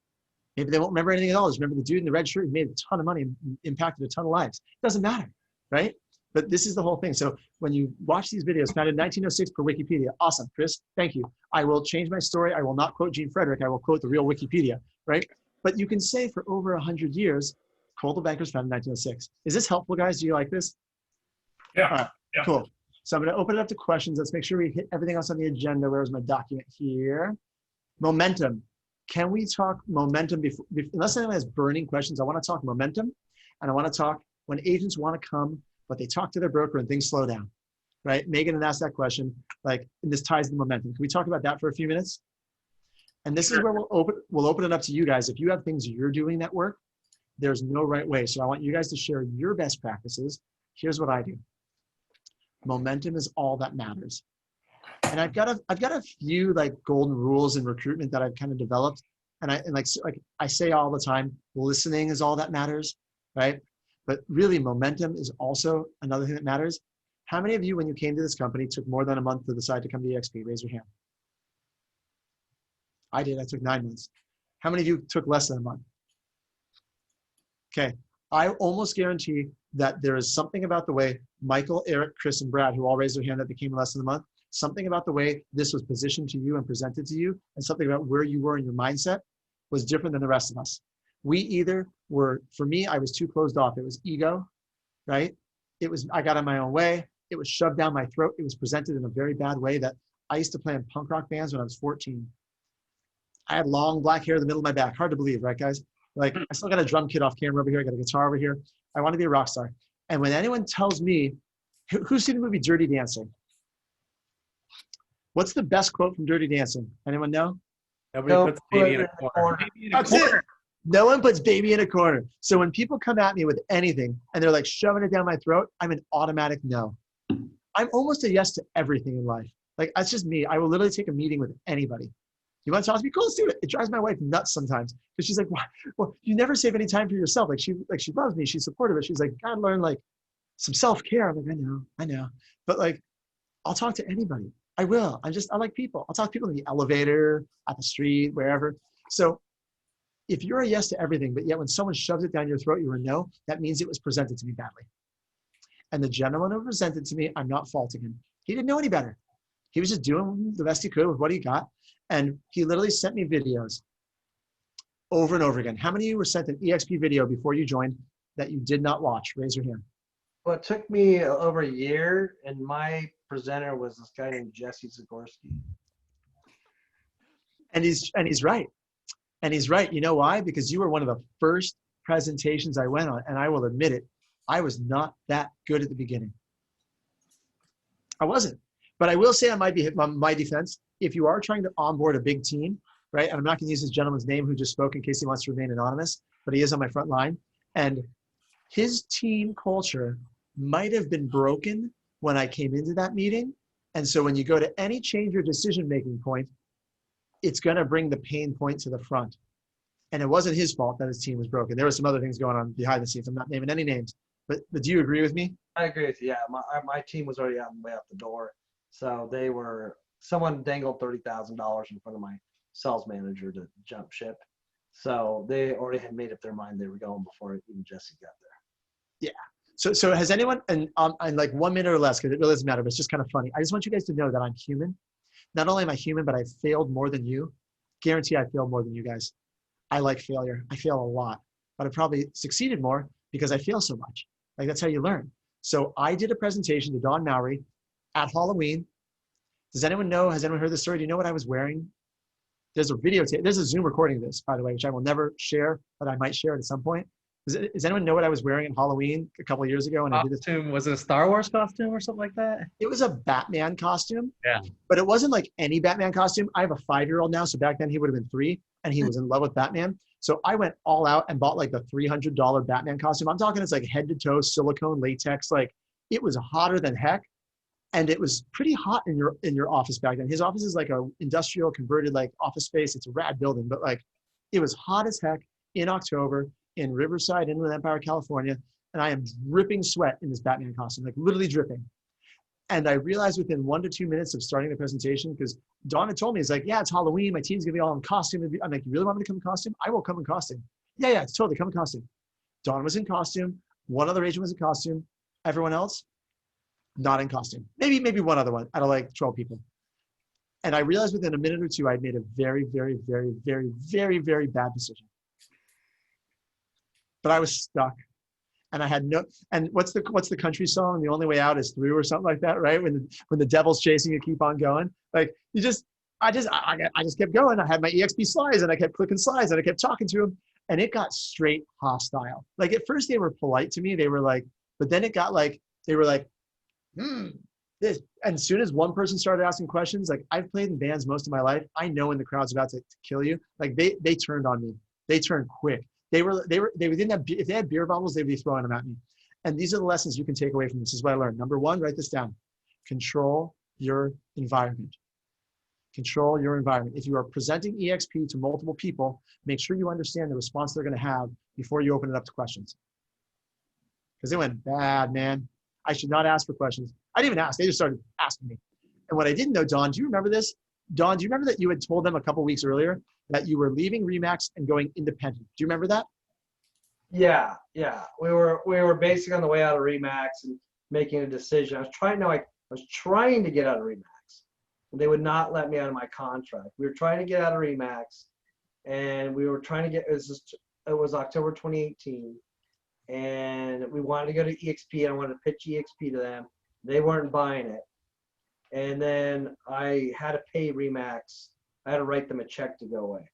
Maybe they won't remember anything at all. Just remember the dude in the red shirt who made a ton of money and impacted a ton of lives. It doesn't matter, right? But this is the whole thing. So when you watch these videos, founded in 1906 per Wikipedia, awesome, Chris, thank you. I will change my story. I will not quote Gene Frederick. I will quote the real Wikipedia, right? But you can say for over 100 years, Coldwell Banker was founded in 1906. Is this helpful, guys? Do you like this? Yeah. All right, Yeah. cool. So I'm going to open it up to questions. Let's make sure we hit everything else on the agenda. Where's my document here? Momentum. Can we talk momentum before, unless anyone has burning questions, I want to talk momentum. And I want to talk when agents want to come, but they talk to their broker and things slow down, right? Megan had asked that question, like, and this ties to momentum. Can we talk about that for a few minutes? And this is where we'll open it up to you guys. If you have things you're doing that work, there's no right way. So I want you guys to share your best practices. Here's what I do. Momentum is all that matters. And I've got a few like golden rules in recruitment that I've kind of developed. And like I say all the time, listening is all that matters, right? But really momentum is also another thing that matters. How many of you, when you came to this company, took more than a month to decide to come to EXP? Raise your hand. I did, I took 9 months. How many of you took less than a month? Okay, I almost guarantee that there is something about the way Michael, Eric, Chris, and Brad, who all raised their hand that became less than a month, something about the way this was positioned to you and presented to you, and something about where you were in your mindset was different than the rest of us. We either were, for me, I was too closed off. It was ego, right? It was, I got in my own way. It was shoved down my throat. It was presented in a very bad way that I used to play in punk rock bands when I was 14. I had long black hair in the middle of my back. Hard to believe, right, guys? Like, I still got a drum kit off camera over here. I got a guitar over here. I want to be a rock star. And when anyone tells me, who's seen the movie Dirty Dancing? What's the best quote from Dirty Dancing? Anyone know? Nobody puts baby in a corner. That's it. No one puts baby in a corner. So when people come at me with anything and they're like shoving it down my throat, I'm an automatic no. I'm almost a yes to everything in life. Like, that's just me. I will literally take a meeting with anybody. You want to talk to me? Cool, let's do it. It drives my wife nuts sometimes because she's like, well, you never save any time for yourself. Like, she loves me. She's supportive. But she's like, gotta learn like some self-care. I'm like, I know. But like, I'll talk to anybody. I will. I like people. I'll talk to people in the elevator, at the street, wherever. So if you're a yes to everything, but yet when someone shoves it down your throat, you're a no, that means it was presented to me badly. And the gentleman who presented to me, I'm not faulting him. He didn't know any better. He was just doing the best he could with what he got. And he literally sent me videos over and over again. How many of you were sent an EXP video before you joined that you did not watch? Raise your hand. Well, it took me over a year, and my presenter was this guy named Jesse Zagorski. And he's right. And he's right. You know why? Because you were one of the first presentations I went on, and I will admit it, I was not that good at the beginning. I wasn't. But I will say on my defense, if you are trying to onboard a big team, right, and I'm not going to use this gentleman's name who just spoke in case he wants to remain anonymous, but he is on my front line, and his team culture might have been broken when I came into that meeting. And so when you go to any change or decision-making point, it's going to bring the pain point to the front. And it wasn't his fault that his team was broken. There were some other things going on behind the scenes. I'm not naming any names, but do you agree with me? I agree with you. Yeah, my team was already way out the door. So someone dangled $30,000 in front of my sales manager to jump ship. So they already had made up their mind they were going before even Jesse got there. Yeah. So has anyone, and like 1 minute or less, because it really doesn't matter, but it's just kind of funny. I just want you guys to know that I'm human. Not only am I human, but I've failed more than you. Guarantee I failed more than you guys. I like failure. I fail a lot, but I probably succeeded more because I fail so much. Like that's how you learn. So I did a presentation to Don Mowry at Halloween. Does anyone know, has anyone heard this story? Do you know what I was wearing? There's a videotape, there's a Zoom recording of this, by the way, which I will never share, but I might share it at some point. Does anyone know what I was wearing at Halloween a couple of years ago? And I did this. Costume, was it a Star Wars costume or something like that? It was a Batman costume. Yeah. But it wasn't like any Batman costume. I have a 5-year-old now, so back then he would have been 3, and he was in love with Batman. So I went all out and bought like the $300 Batman costume. I'm talking it's like head to toe silicone latex. Like it was hotter than heck. And it was pretty hot in your office back then. His office is like a industrial converted like office space. It's a rad building, but like it was hot as heck in October in Riverside, Inland Empire, California. And I am dripping sweat in this Batman costume, like literally dripping. And I realized within 1 to 2 minutes of starting the presentation, because Dawn had told me, it's like, yeah, it's Halloween. My team's gonna be all in costume. I'm like, you really want me to come in costume? I will come in costume. Yeah, it's totally come in costume. Dawn was in costume. One other agent was in costume. Everyone else, not in costume. Maybe one other one out of like 12 people. And I realized within a minute or two, I'd made a very, very, very, very, very, very bad decision. But I was stuck. And I had no, and what's the country song? The only way out is through or something like that, right? When the devil's chasing you, keep on going. Like I just kept going. I had my EXP slides and I kept clicking slides and I kept talking to them and it got straight hostile. Like at first they were polite to me. They were like, but then it got like, they were like, this. And as soon as one person started asking questions, like I've played in bands most of my life. I know when the crowd's about to kill you. Like they turned on me. They turned quick. They didn't have, if they had beer bottles, they'd be throwing them at me. And these are the lessons you can take away from this. This is what I learned. Number 1, write this down. Control your environment. Control your environment. If you are presenting EXP to multiple people, make sure you understand the response they're going to have before you open it up to questions. Because they went bad, man. I should not ask for questions. I didn't even ask. They just started asking me. And what I didn't know, Dawn, do you remember this? Dawn, do you remember that you had told them a couple weeks earlier that you were leaving Remax and going independent? Do you remember that? Yeah. We were basically on the way out of Remax and making a decision. I was trying to get out of Remax. They would not let me out of my contract. We were trying to get out of Remax, and we were trying to get. It was October 2018, and we wanted to go to EXP. And I wanted to pitch EXP to them. They weren't buying it, and then I had to pay Remax. I had to write them a check to go away.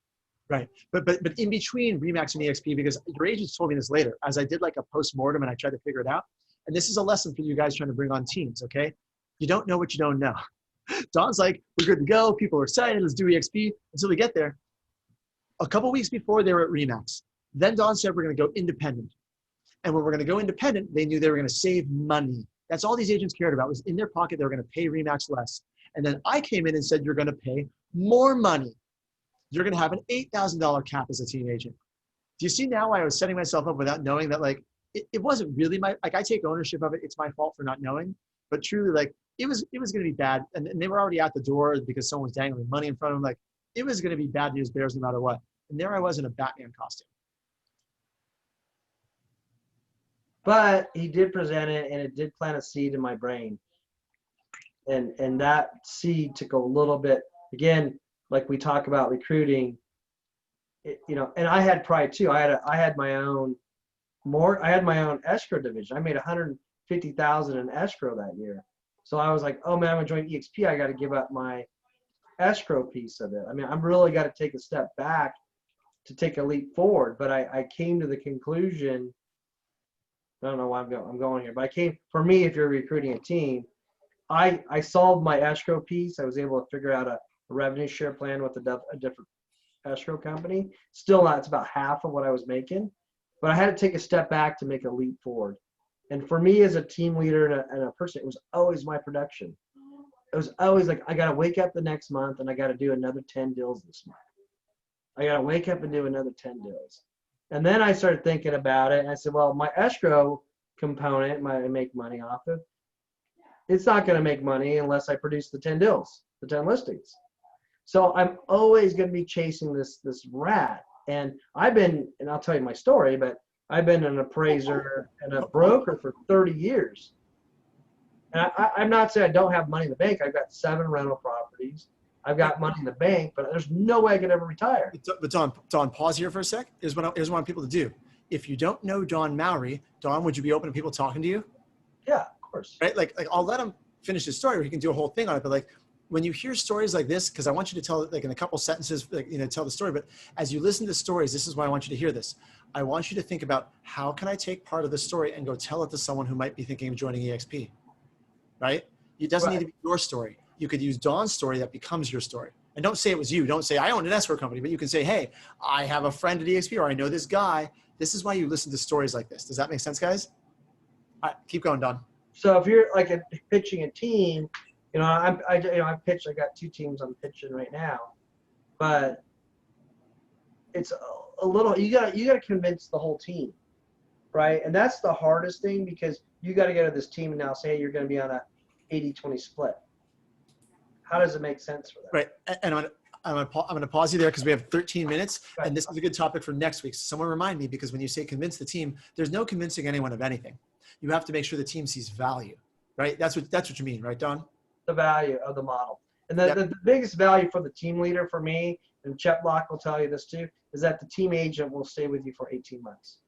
Right, but in between Remax and EXP, because your agents told me this later, as I did like a post-mortem and I tried to figure it out. And this is a lesson for you guys trying to bring on teams, okay? You don't know what you don't know. Don's like, we're good to go. People are excited. Let's do EXP until we get there. A couple weeks before they were at Remax. Then Don said, we're going to go independent. And when we're going to go independent, they knew they were going to save money. That's all these agents cared about was in their pocket. They were going to pay Remax less. And then I came in and said, you're going to pay more money. You're going to have an $8,000 cap as a team agent. Do you see now why I was setting myself up without knowing that like, it wasn't really my, like I take ownership of it. It's my fault for not knowing, but truly like, it was going to be bad. And they were already out the door because someone was dangling money in front of them. Like it was going to be bad news bears no matter what. And there I was in a Batman costume. But he did present it, and it did plant a seed in my brain. And that seed took a little bit, again, like we talk about recruiting, and I had pride too. I had my own escrow division. I made $150,000 in escrow that year. So I was like, oh man, I'm gonna join EXP. I got to give up my escrow piece of it. I mean, I'm really got to take a step back to take a leap forward. But I came to the conclusion. I don't know why I'm going here, but for me, if you're recruiting a team, I solved my escrow piece. I was able to figure out a revenue share plan with a different escrow company. Still not, it's about half of what I was making, but I had to take a step back to make a leap forward. And for me as a team leader and a person, it was always my production. It was always like, I got to wake up the next month and I got to do another 10 deals this month. I got to wake up and do another 10 deals. And then I started thinking about it and I said, well, my escrow component, I make money off of, it's not going to make money unless I produce the 10 deals, the 10 listings. So I'm always going to be chasing this rat And and I'll tell you my story, but I've been an appraiser and a broker for 30 years. And I'm not saying I don't have money in the bank. I've got 7 rental properties. I've got money in the bank, but there's no way I could ever retire. But Don, pause here for a sec. Here's what I want people to do. If you don't know Don Mowry, Don, would you be open to people talking to you? Yeah, of course. Right? Like I'll let him finish his story, or he can do a whole thing on it. But like when you hear stories like this, because I want you to tell, like in a couple sentences, like, tell the story. But as you listen to stories, this is why I want you to hear this. I want you to think about, how can I take part of the story and go tell it to someone who might be thinking of joining EXP, right? It doesn't need to be your story. You could use Don's story that becomes your story. And don't say it was you. Don't say, I own an escrow company, but you can say, hey, I have a friend at EXP, or I know this guy. This is why you listen to stories like this. Does that make sense, guys? All right, keep going, Don. So if you're like pitching a team, I pitched. I got 2 teams I'm pitching right now, but it's a little. You got to convince the whole team, right? And that's the hardest thing, because you got to go to this team and now say, hey, you're going to be on a 80-20 split. How does it make sense for them? Right, and I'm going to pause you there because we have 13 minutes, and this is a good topic for next week. So someone remind me, because when you say convince the team, there's no convincing anyone of anything. You have to make sure the team sees value, right? That's what you mean, right, Don? The value of the model. And the biggest value for the team leader for me, and Chet Block will tell you this too, is that the team agent will stay with you for 18 months.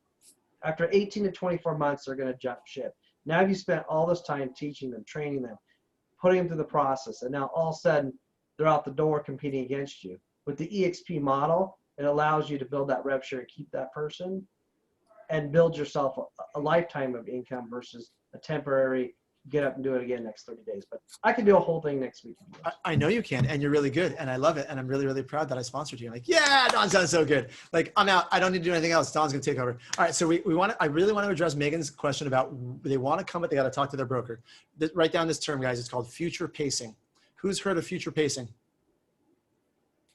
After 18 to 24 months, they're going to jump ship. Now you spent all this time teaching them, training them, putting them through the process, and now all of a sudden they're out the door competing against you. With the EXP model, it allows you to build that rev share and keep that person, and build yourself a lifetime of income versus a temporary get up and do it again next 30 days. But I can do a whole thing next week. I know you can, and you're really good, and I love it, and I'm really, really proud that I sponsored you. I'm like, yeah, Don's done so good. Like, I'm out. I don't need to do anything else. Don's going to take over. All right, so I really want to address Megan's question about, they want to come, but they got to talk to their broker. Write down this term, guys. It's called future pacing. Who's heard of future pacing?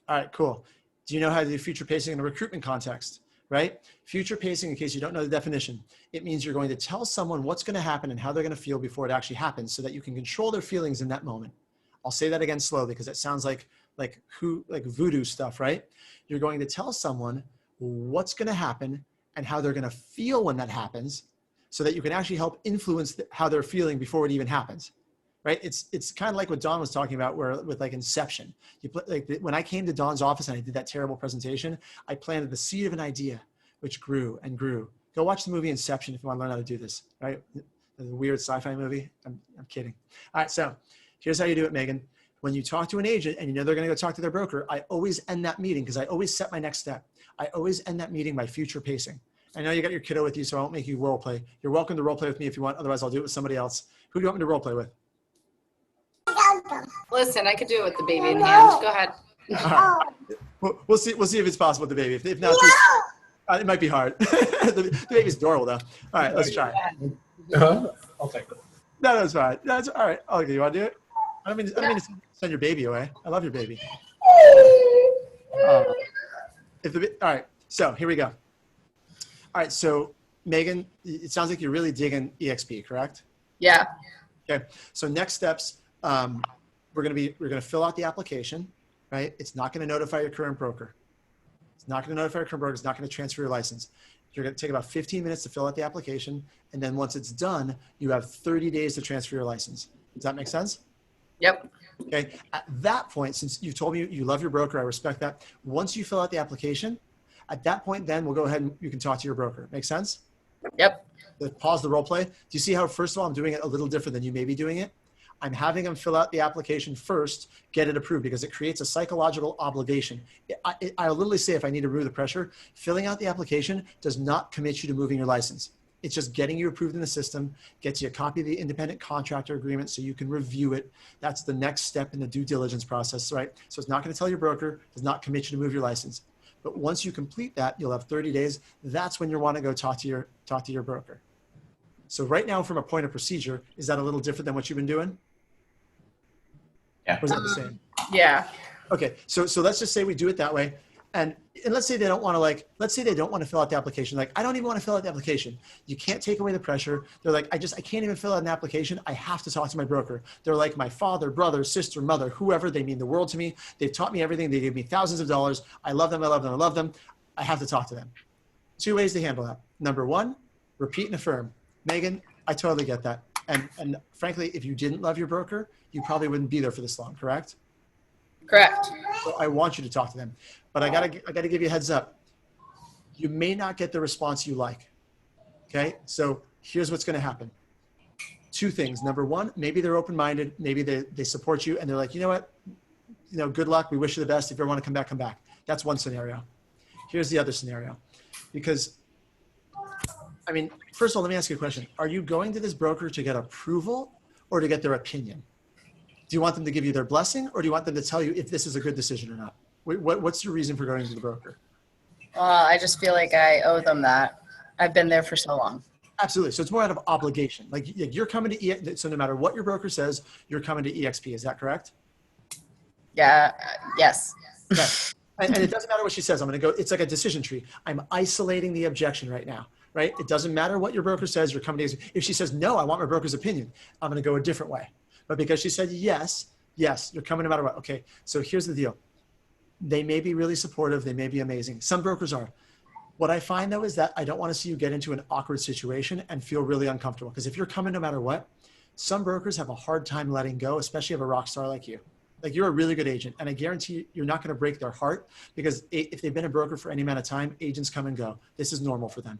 All right, cool. Do you know how to do future pacing in a recruitment context? Right? Future pacing, in case you don't know the definition, it means you're going to tell someone what's going to happen and how they're going to feel before it actually happens, so that you can control their feelings in that moment. I'll say that again slowly, because it sounds like voodoo stuff, right? You're going to tell someone what's going to happen and how they're going to feel when that happens, so that you can actually help influence how they're feeling before it even happens. Right? It's kind of like what Don was talking about, with like Inception. When I came to Don's office and I did that terrible presentation, I planted the seed of an idea, which grew and grew. Go watch the movie Inception if you want to learn how to do this. Right? The weird sci-fi movie. I'm kidding. All right. So here's how you do it, Megan. When you talk to an agent and you know they're going to go talk to their broker, I always end that meeting, because I always set my next step. I always end that meeting by future pacing. I know you got your kiddo with you, so I won't make you role play. You're welcome to role play with me if you want. Otherwise, I'll do it with somebody else. Who do you want me to role play with? Listen, I could do it with the baby in hand. Go ahead. All right. We'll see if it's possible with the baby. If not, it might be hard. the baby's adorable, though. All right, let's try it. I'll take it. No, it's fine. That's all right. Okay, you want to do it? I don't mean to send your baby away. I love your baby. All right, so here we go. All right, so Megan, it sounds like you're really digging EXP, correct? Yeah. Okay, so next steps, we're gonna fill out the application, right? It's not gonna notify your current broker. It's not gonna notify your current broker. It's not gonna transfer your license. You're gonna take about 15 minutes to fill out the application, and then once it's done, you have 30 days to transfer your license. Does that make sense? Yep. Okay. At that point, since you told me you love your broker, I respect that. Once you fill out the application, at that point, then we'll go ahead and you can talk to your broker. Make sense? Yep. Pause the role play. Do you see how, first of all, I'm doing it a little different than you may be doing it? I'm having them fill out the application first, get it approved, because it creates a psychological obligation. I'll literally say, if I need to remove the pressure, filling out the application does not commit you to moving your license. It's just getting you approved in the system, gets you a copy of the independent contractor agreement so you can review it. That's the next step in the due diligence process, right? So it's not going to tell your broker, does not commit you to move your license. But once you complete that, you'll have 30 days. That's when you want to go talk to your broker. So right now, from a point of procedure, is that a little different than what you've been doing? Yeah. Or is that the same? Yeah. Okay, so let's just say we do it that way. And let's say they don't want to let's say they don't want to fill out the application. Like, I don't even want to fill out the application. You can't take away the pressure. They're like, I can't even fill out an application. I have to talk to my broker. They're like my father, brother, sister, mother, whoever. They mean the world to me. They've taught me everything. They gave me thousands of dollars. I love them. I love them. I love them. I have to talk to them. 2 ways to handle that. Number 1, repeat and affirm. Megan, I totally get that. And frankly, if you didn't love your broker, you probably wouldn't be there for this long, correct? Correct. So I want you to talk to them, but I gotta give you a heads up. You may not get the response you like. Okay, so here's what's going to happen. 2 things. Number 1, maybe they're open-minded. Maybe they support you and they're like, you know what? Good luck. We wish you the best. If you ever want to come back, come back. That's one scenario. Here's the other scenario. Because, I mean, first of all, let me ask you a question. Are you going to this broker to get approval or to get their opinion? Do you want them to give you their blessing or do you want them to tell you if this is a good decision or not? What's your reason for going to the broker? I just feel like I owe them that. I've been there for so long. Absolutely. So it's more out of obligation. Like you're coming to so no matter what your broker says, you're coming to EXP. Is that correct? Yeah. Yes. Okay. And it doesn't matter what she says. I'm going to go. It's like a decision tree. I'm isolating the objection right now. Right. It doesn't matter what your broker says. You're coming to. If she says no, I want my broker's opinion. I'm going to go a different way. But because she said yes, you're coming no matter what. Okay. So here's the deal. They may be really supportive. They may be amazing. Some brokers are. What I find though is that I don't want to see you get into an awkward situation and feel really uncomfortable. Because if you're coming no matter what, some brokers have a hard time letting go, especially if a rock star like you. Like you're a really good agent, and I guarantee you, you're not going to break their heart because if they've been a broker for any amount of time, agents come and go. This is normal for them.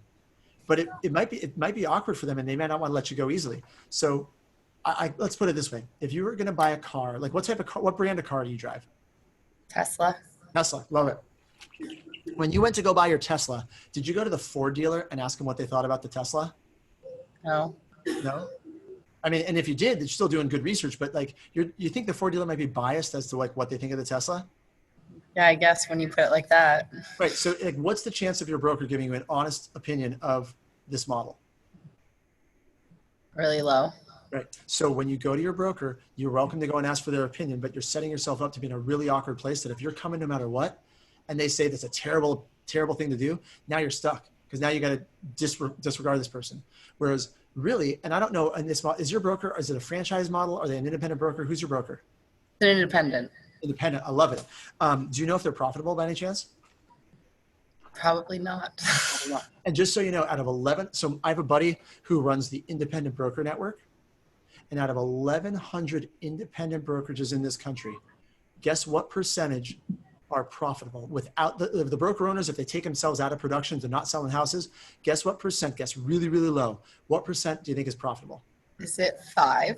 But it might be awkward for them, and they might not want to let you go easily. So let's put it this way: if you were going to buy a car, like what brand of car do you drive? Tesla. Tesla, love it. When you went to go buy your Tesla, did you go to the Ford dealer and ask them what they thought about the Tesla? No. No? I mean, and if you did, you're still doing good research, but like you think the Ford dealer might be biased as to like what they think of the Tesla? Yeah, I guess when you put it like that. Right. So like, what's the chance of your broker giving you an honest opinion of this model? Really low. Right. So when you go to your broker, you're welcome to go and ask for their opinion, but you're setting yourself up to be in a really awkward place that if you're coming no matter what, and they say that's a terrible, terrible thing to do, now you're stuck because now you got to disregard this person. Whereas really, and I don't know, in this model, is your broker, is it a franchise model? Are they an independent broker? Who's your broker? An independent. Independent. I love it. Do you know if they're profitable by any chance? Probably not. And just so you know, out of 11, so I have a buddy who runs the independent broker network. And out of 1,100 independent brokerages in this country, guess what percentage are profitable? Without the broker owners, if they take themselves out of production to not selling houses, guess what percent? Guess really, really low. What percent do you think is profitable? Is it 5?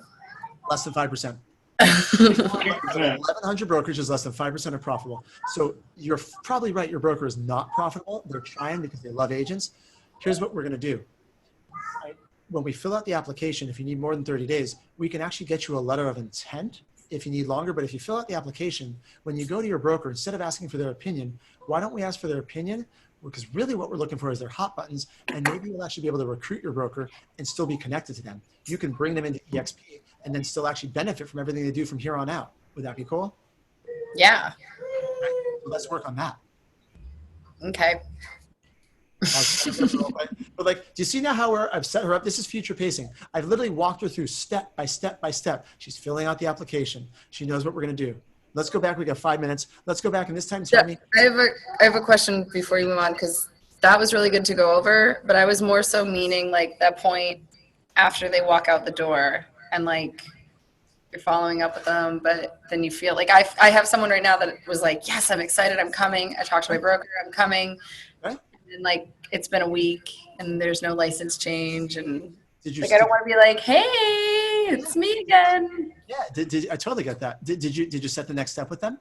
Less than 5%. 1,100 brokerages, less than 5% are profitable. So you're probably right. Your broker is not profitable. They're trying because they love agents. Here's what we're going to do. When we fill out the application, if you need more than 30 days, we can actually get you a letter of intent if you need longer. But if you fill out the application, when you go to your broker, instead of asking for their opinion, why don't we ask for their opinion? Because really what we're looking for is their hot buttons, and maybe you'll actually be able to recruit your broker and still be connected to them. You can bring them into EXP and then still actually benefit from everything they do from here on out. Would that be cool? Yeah. So let's work on that. Okay. But like, do you see now how I've set her up? This is future pacing. I've literally walked her through step by step by step. She's filling out the application. She knows what we're going to do. Let's go back. We got 5 minutes. Let's go back and this time tell me. I have a question before you move on, because that was really good to go over, but I was more so meaning like that point after they walk out the door and like you're following up with them, but then you feel like I have someone right now that was like, yes, I'm excited. I'm coming. I talked to my broker. I'm coming. Okay. And like, it's been a week and there's no license change. And did you like, I don't want to be like, hey, it's me again. Yeah. I totally get that. Did you set the next step with them?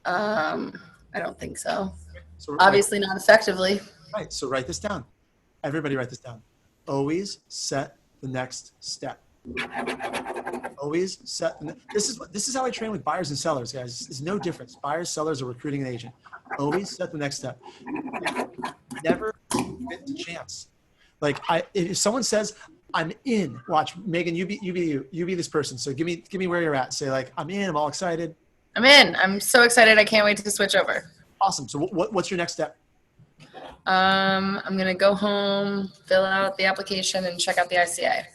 I don't think so. So obviously not effectively. Right. So write this down. Everybody write this down. Always set the next step. Always set. This is how I train with buyers and sellers, guys. It's no difference. Buyers, sellers, or recruiting an agent. Always set the next step. Never get the chance. Like if someone says, "I'm in," watch Megan. You be this person. So give me where you're at. Say like, "I'm in. I'm all excited." I'm in. I'm so excited. I can't wait to switch over. Awesome. So what's your next step? I'm gonna go home, fill out the application, and check out the ICA.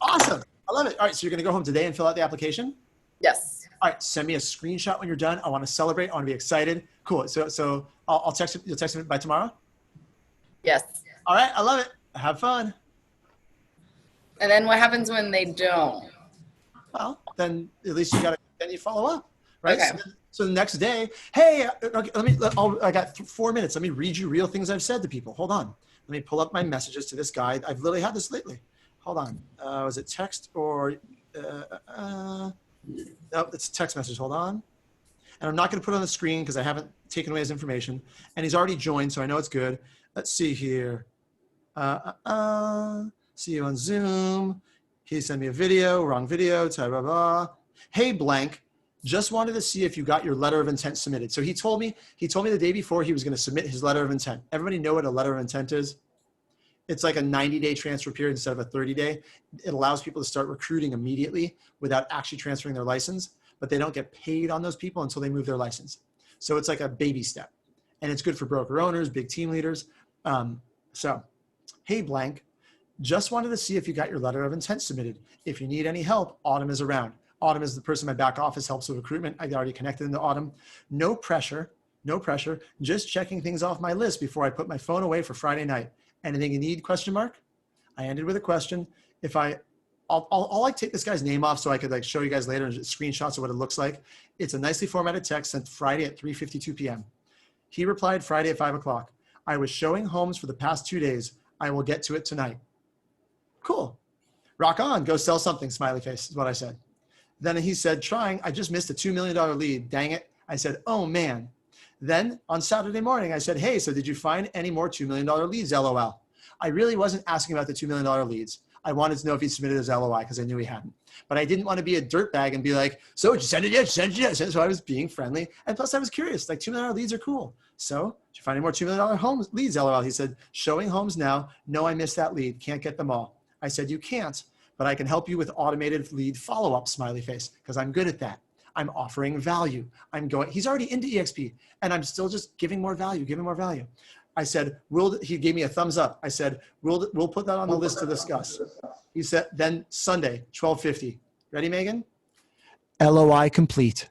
Awesome. I love it. All right. So you're going to go home today and fill out the Application? Yes. All right. Send me a screenshot when you're done. I want to celebrate. I want to be excited. Cool. So I'll text it. You'll text it by tomorrow? Yes. All right. I love it. Have fun. And then what happens when they don't? Well, then at least then you follow up, right? Okay. So the next day, hey, okay, I got 4 minutes. Let me read you real things I've said to people. Hold on. Let me pull up my messages to this guy. I've literally had this lately. Hold on. Was it text or, no, it's a text message. Hold on. And I'm not going to put it on the screen because I haven't taken away his information. And he's already joined, so I know it's good. Let's see here. See you on Zoom. He sent me a video, wrong video, blah, blah, blah. Hey, blank, just wanted to see if you got your letter of intent submitted. So he told me the day before he was going to submit his letter of intent. Everybody know what a letter of intent is? It's like a 90-day transfer period instead of a 30-day. It allows people to start recruiting immediately without actually transferring their license, but they don't get paid on those people until they move their license. So it's like a baby step. And it's good for broker owners, big team leaders. So, hey, blank, just wanted to see if you got your letter of intent submitted. If you need any help, Autumn is around. Autumn is the person in my back office, helps with recruitment. I already connected into Autumn. No pressure, just checking things off my list before I put my phone away for Friday night. Anything you need, question mark? I ended with a question. I'll like take this guy's name off so I could like show you guys later screenshots of what it looks like. It's a nicely formatted text sent Friday at 3:52 p.m. He replied Friday at 5 o'clock. I was showing homes for the past 2 days. I will get to it tonight. Cool. Rock on. Go sell something, smiley face is what I said. Then he said, trying, I just missed a $2 million lead. Dang it. I said, oh man. Then on Saturday morning, I said, hey, so did you find any more $2 million leads, LOL? I really wasn't asking about the $2 million leads. I wanted to know if he submitted his LOI because I knew he hadn't. But I didn't want to be a dirtbag and be like, so did you send it yet? Send it yet? So I was being friendly. And plus I was curious, like $2 million leads are cool. So did you find any more $2 million homes leads, LOL? He said, showing homes now. No, I missed that lead. Can't get them all. I said, you can't, but I can help you with automated lead follow-up, smiley face, because I'm good at that. I'm offering value. He's already into EXP and I'm still just giving more value, giving more value. I said, he gave me a thumbs up. I said, we'll put that on the list to discuss. He said, then Sunday, 12:50. Ready, Megan? LOI complete.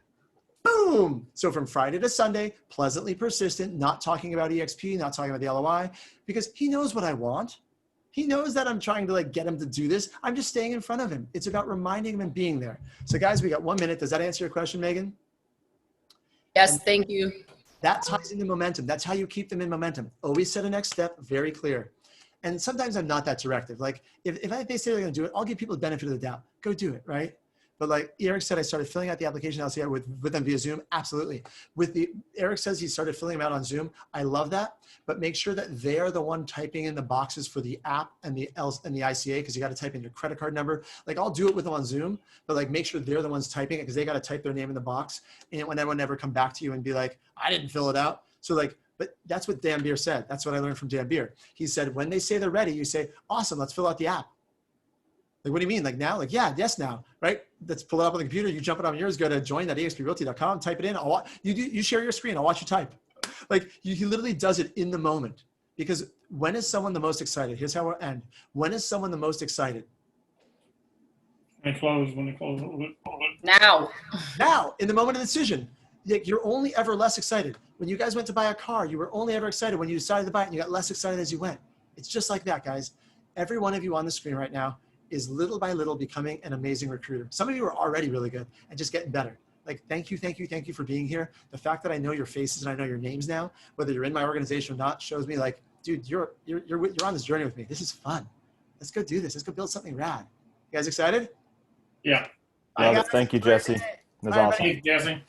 Boom. So from Friday to Sunday, pleasantly persistent, not talking about EXP, not talking about the LOI, because he knows what I want. He knows that I'm trying to like get him to do this. I'm just staying in front of him. It's about reminding him and being there. So guys, we got 1 minute. Does that answer your question, Megan? Yes, thank you. That ties into momentum. That's how you keep them in momentum. Always set a next step, very clear. And sometimes I'm not that directive. Like if they say they're gonna do it, I'll give people the benefit of the doubt. Go do it, right? But like Eric said, I started filling out the application LCI with them via Zoom. Absolutely. Eric says he started filling them out on Zoom. I love that. But make sure that they're the one typing in the boxes for the app and the ICA, because you got to type in your credit card number. Like I'll do it with them on Zoom, but like make sure they're the ones typing it because they got to type their name in the box. And when everyone never come back to you and be like, I didn't fill it out. So like, but that's what Dan Beer said. That's what I learned from Dan Beer. He said, when they say they're ready, you say, awesome, let's fill out the app. Like, what do you mean? Like now? Like, yeah, yes, now, right? Let's pull it up on the computer. You jump it on yours, go to join.exprealty.com, type it in. You share your screen. I'll watch you type. Like he literally does it in the moment. Because when is someone the most excited? Here's how we'll end. When is someone the most excited? When they close. Now. Now, in the moment of decision. You're only ever less excited. When you guys went to buy a car, you were only ever excited when you decided to buy it and you got less excited as you went. It's just like that, guys. Every one of you on the screen right now is little by little becoming an amazing recruiter. Some of you are already really good and just getting better. Like, thank you for being here. The fact that I know your faces and I know your names now, whether you're in my organization or not, shows me like, dude, you're on this journey with me. This is fun. Let's go do this. Let's go build something rad. You guys excited? Yeah. Thank you, Jesse. That was awesome. Thanks, Jesse.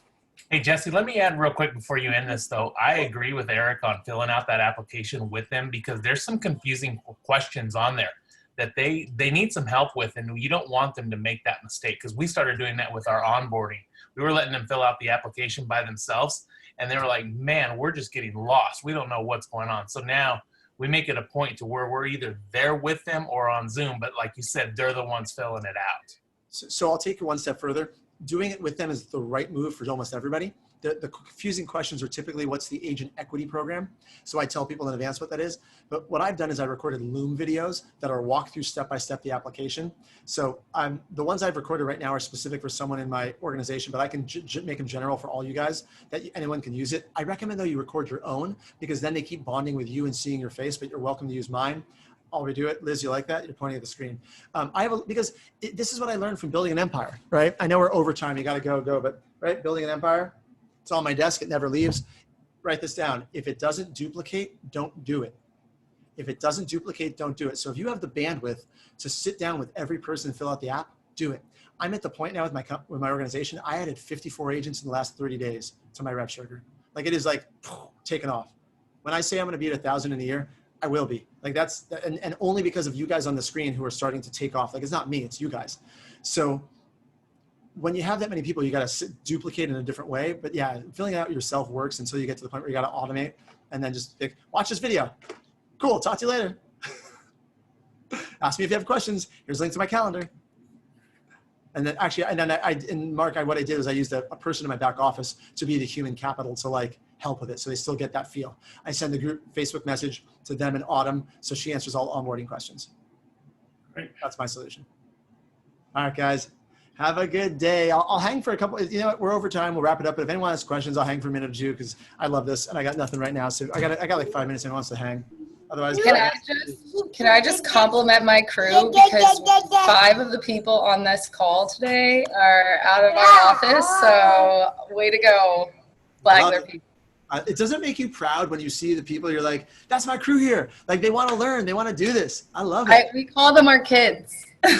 Hey, Jesse, let me add real quick before you end this, though. I agree with Eric on filling out that application with them because there's some confusing questions on there that they need some help with, and you don't want them to make that mistake because we started doing that with our onboarding. We were letting them fill out the application by themselves, and they were like, man, we're just getting lost. We don't know what's going on. So now we make it a point to where we're either there with them or on Zoom, but like you said, they're the ones filling it out. So I'll take it one step further. Doing it with them is the right move for almost everybody. The confusing questions are typically, what's the agent equity program? So I tell people in advance what that is. But what I've done is I recorded Loom videos that are walk through step-by-step the application. So the ones I've recorded right now are specific for someone in my organization, but I can make them general for all you guys that anyone can use it. I recommend though you record your own, because then they keep bonding with you and seeing your face, but you're welcome to use mine. I'll redo it. Liz, you like that? You're pointing at the screen. This is what I learned from building an empire, right? I know we're over time. You got to go, but right, building an empire. It's on my desk. It never leaves. Write this down. If it doesn't duplicate, don't do it. If it doesn't duplicate, don't do it. So if you have the bandwidth to sit down with every person and fill out the app, do it. I'm at the point now with my organization. I added 54 agents in the last 30 days to my rep sugar. Like, it is like taken off. When I say I'm going to be at 1,000 in a year, I will be. Like, that's, and only because of you guys on the screen who are starting to take off. Like, it's not me, it's you guys. So when you have that many people, you got to duplicate in a different way. But yeah, filling it out yourself works until you get to the point where you got to automate and then just watch this video. Cool, talk to you later. Ask me if you have questions. Here's a link to my calendar. And then actually, and Mark, what I did is I used a person in my back office to be the human capital to like help with it. So they still get that feel. I send the group Facebook message to them in Autumn. So she answers all onboarding questions. Great. That's my solution. All right, guys, have a good day. I'll hang for a couple, you know what, we're over time. We'll wrap it up. But if anyone has questions, I'll hang for a minute or two because I love this and I got nothing right now. So I got like 5 minutes and wants to hang. Otherwise, can I just compliment my crew, because 5 of the people on this call today are out of our office. So way to go, Flagler people. It doesn't make you proud when you see the people, you're like, that's my crew here. Like, they want to learn, they want to do this. I love it. We call them our kids. And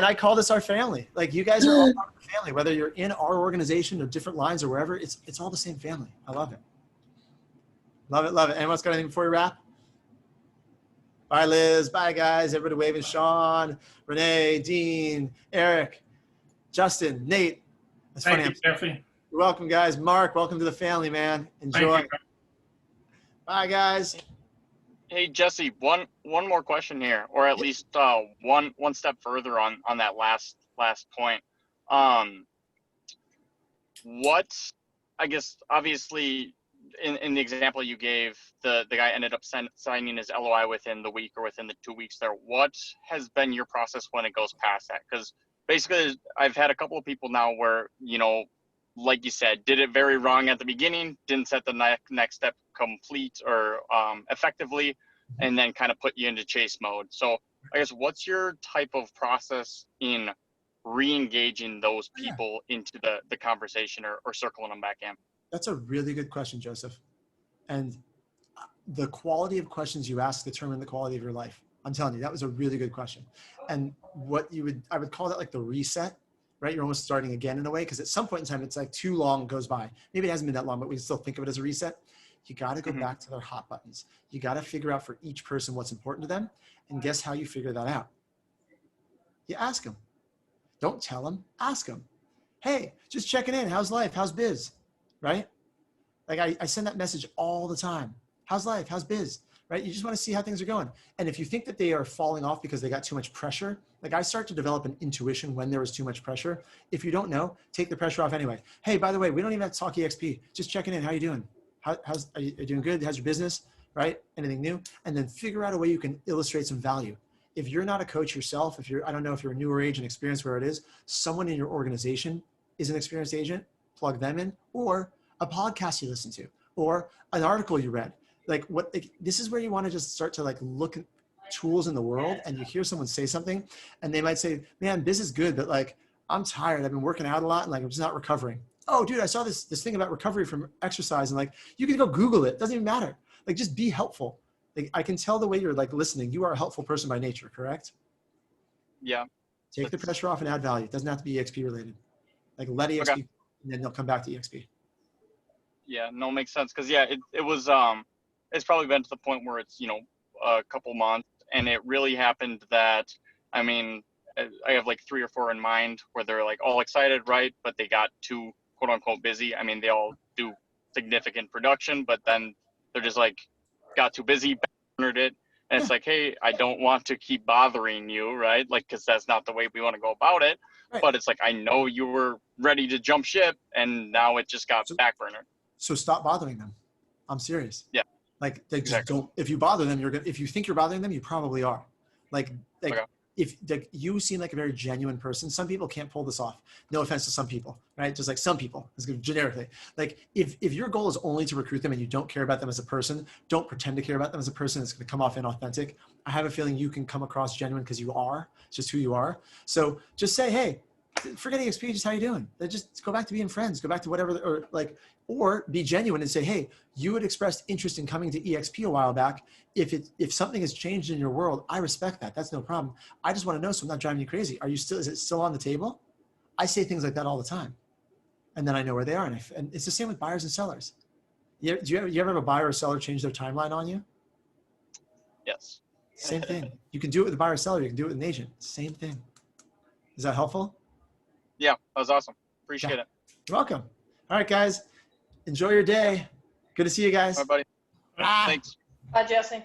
I call this our family. Like, you guys are all part of the family, whether you're in our organization or different lines or wherever, it's all the same family. I love it. Love it, love it. Anyone else got anything before we wrap? Bye, Liz. Bye, guys. Everybody waving. Sean, Renee, Dean, Eric, Justin, Nate. That's funny. Thank you, Jeffrey. You're welcome, guys. Mark, welcome to the family, man. Enjoy. Bye, guys. Hey, Jesse, one more question here, or at least one step further on that last point. What, I guess, obviously, in the example you gave, the guy ended up signing his LOI within the week or within the 2 weeks there. What has been your process when it goes past that? Because basically, I've had a couple of people now where, you know, like you said, did it very wrong at the beginning, didn't set the next step complete or effectively, and then kind of put you into chase mode. So I guess what's your type of process in re-engaging those people into the conversation or circling them back in? That's a really good question, Joseph. And the quality of questions you ask determine the quality of your life. I'm telling you, that was a really good question. And I would call that like the reset, right? You're almost starting again in a way, because at some point in time, it's like too long goes by. Maybe it hasn't been that long, but we still think of it as a reset. You got to go back to their hot buttons. You got to figure out for each person what's important to them. And guess how you figure that out? You ask them. Don't tell them, ask them. Hey, just checking in. How's life? How's biz? Right? Like I send that message all the time. How's life? How's biz? Right? You just want to see how things are going. And if you think that they are falling off because they got too much pressure, like I start to develop an intuition when there is too much pressure. If you don't know, take the pressure off anyway. Hey, by the way, we don't even have to talk EXP. Just checking in. How you doing? Are you doing good? How's your business? Right? Anything new? And then figure out a way you can illustrate some value. If you're not a coach yourself, I don't know if you're a newer agent, experienced where it is, someone in your organization is an experienced agent, plug them in, or a podcast you listen to, or an article you read. This is where you want to just start to look at tools in the world, and you hear someone say something and they might say, man, this is good, but I'm tired. I've been working out a lot and I'm just not recovering. Oh, dude, I saw this thing about recovery from exercise, and you can go Google it. It doesn't even matter. Just be helpful. I can tell the way you're listening. You are a helpful person by nature, correct? Yeah. Take the pressure off and add value. It doesn't have to be EXP related. Let EXP, okay. And then they'll come back to EXP. Yeah, no, makes sense. Cause yeah, it was, it's probably been to the point where it's, a couple months, and it really happened that, I have 3 or 4 in mind where they're all excited, right? But they got too quote unquote busy. They all do significant production, but then they're just got too busy, burned it. And it's like, hey, I don't want to keep bothering you, right? Like, because that's not the way we want to go about it. Right. But it's like, I know you were ready to jump ship, and now it just got backburner. So stop bothering them. I'm serious. Yeah. Like they just Exactly. don't. If you bother them, if you think you're bothering them, you probably are. Like Okay. if you seem like a very genuine person. Some people can't pull this off. No offense to some people, right? Just like some people, generically. Like if your goal is only to recruit them and you don't care about them as a person, don't pretend to care about them as a person. It's going to come off inauthentic. I have a feeling you can come across genuine because you are. It's just who you are. So just say, hey, forget EXP, just how you doing? Just go back to being friends. Go back to whatever, or be genuine and say, hey, you had expressed interest in coming to EXP a while back. If something has changed in your world, I respect that. That's no problem. I just want to know, so I'm not driving you crazy. Is it still on the table? I say things like that all the time. And then I know where they are. And it's the same with buyers and sellers. Do you ever have a buyer or seller change their timeline on you? Yes. Same thing. You can do it with a buyer or seller. You can do it with an agent. Same thing. Is that helpful? Yeah, that was awesome. Appreciate it. You're welcome. All right, guys. Enjoy your day. Good to see you guys. All right, buddy. Ah. Thanks. Bye, Jesse.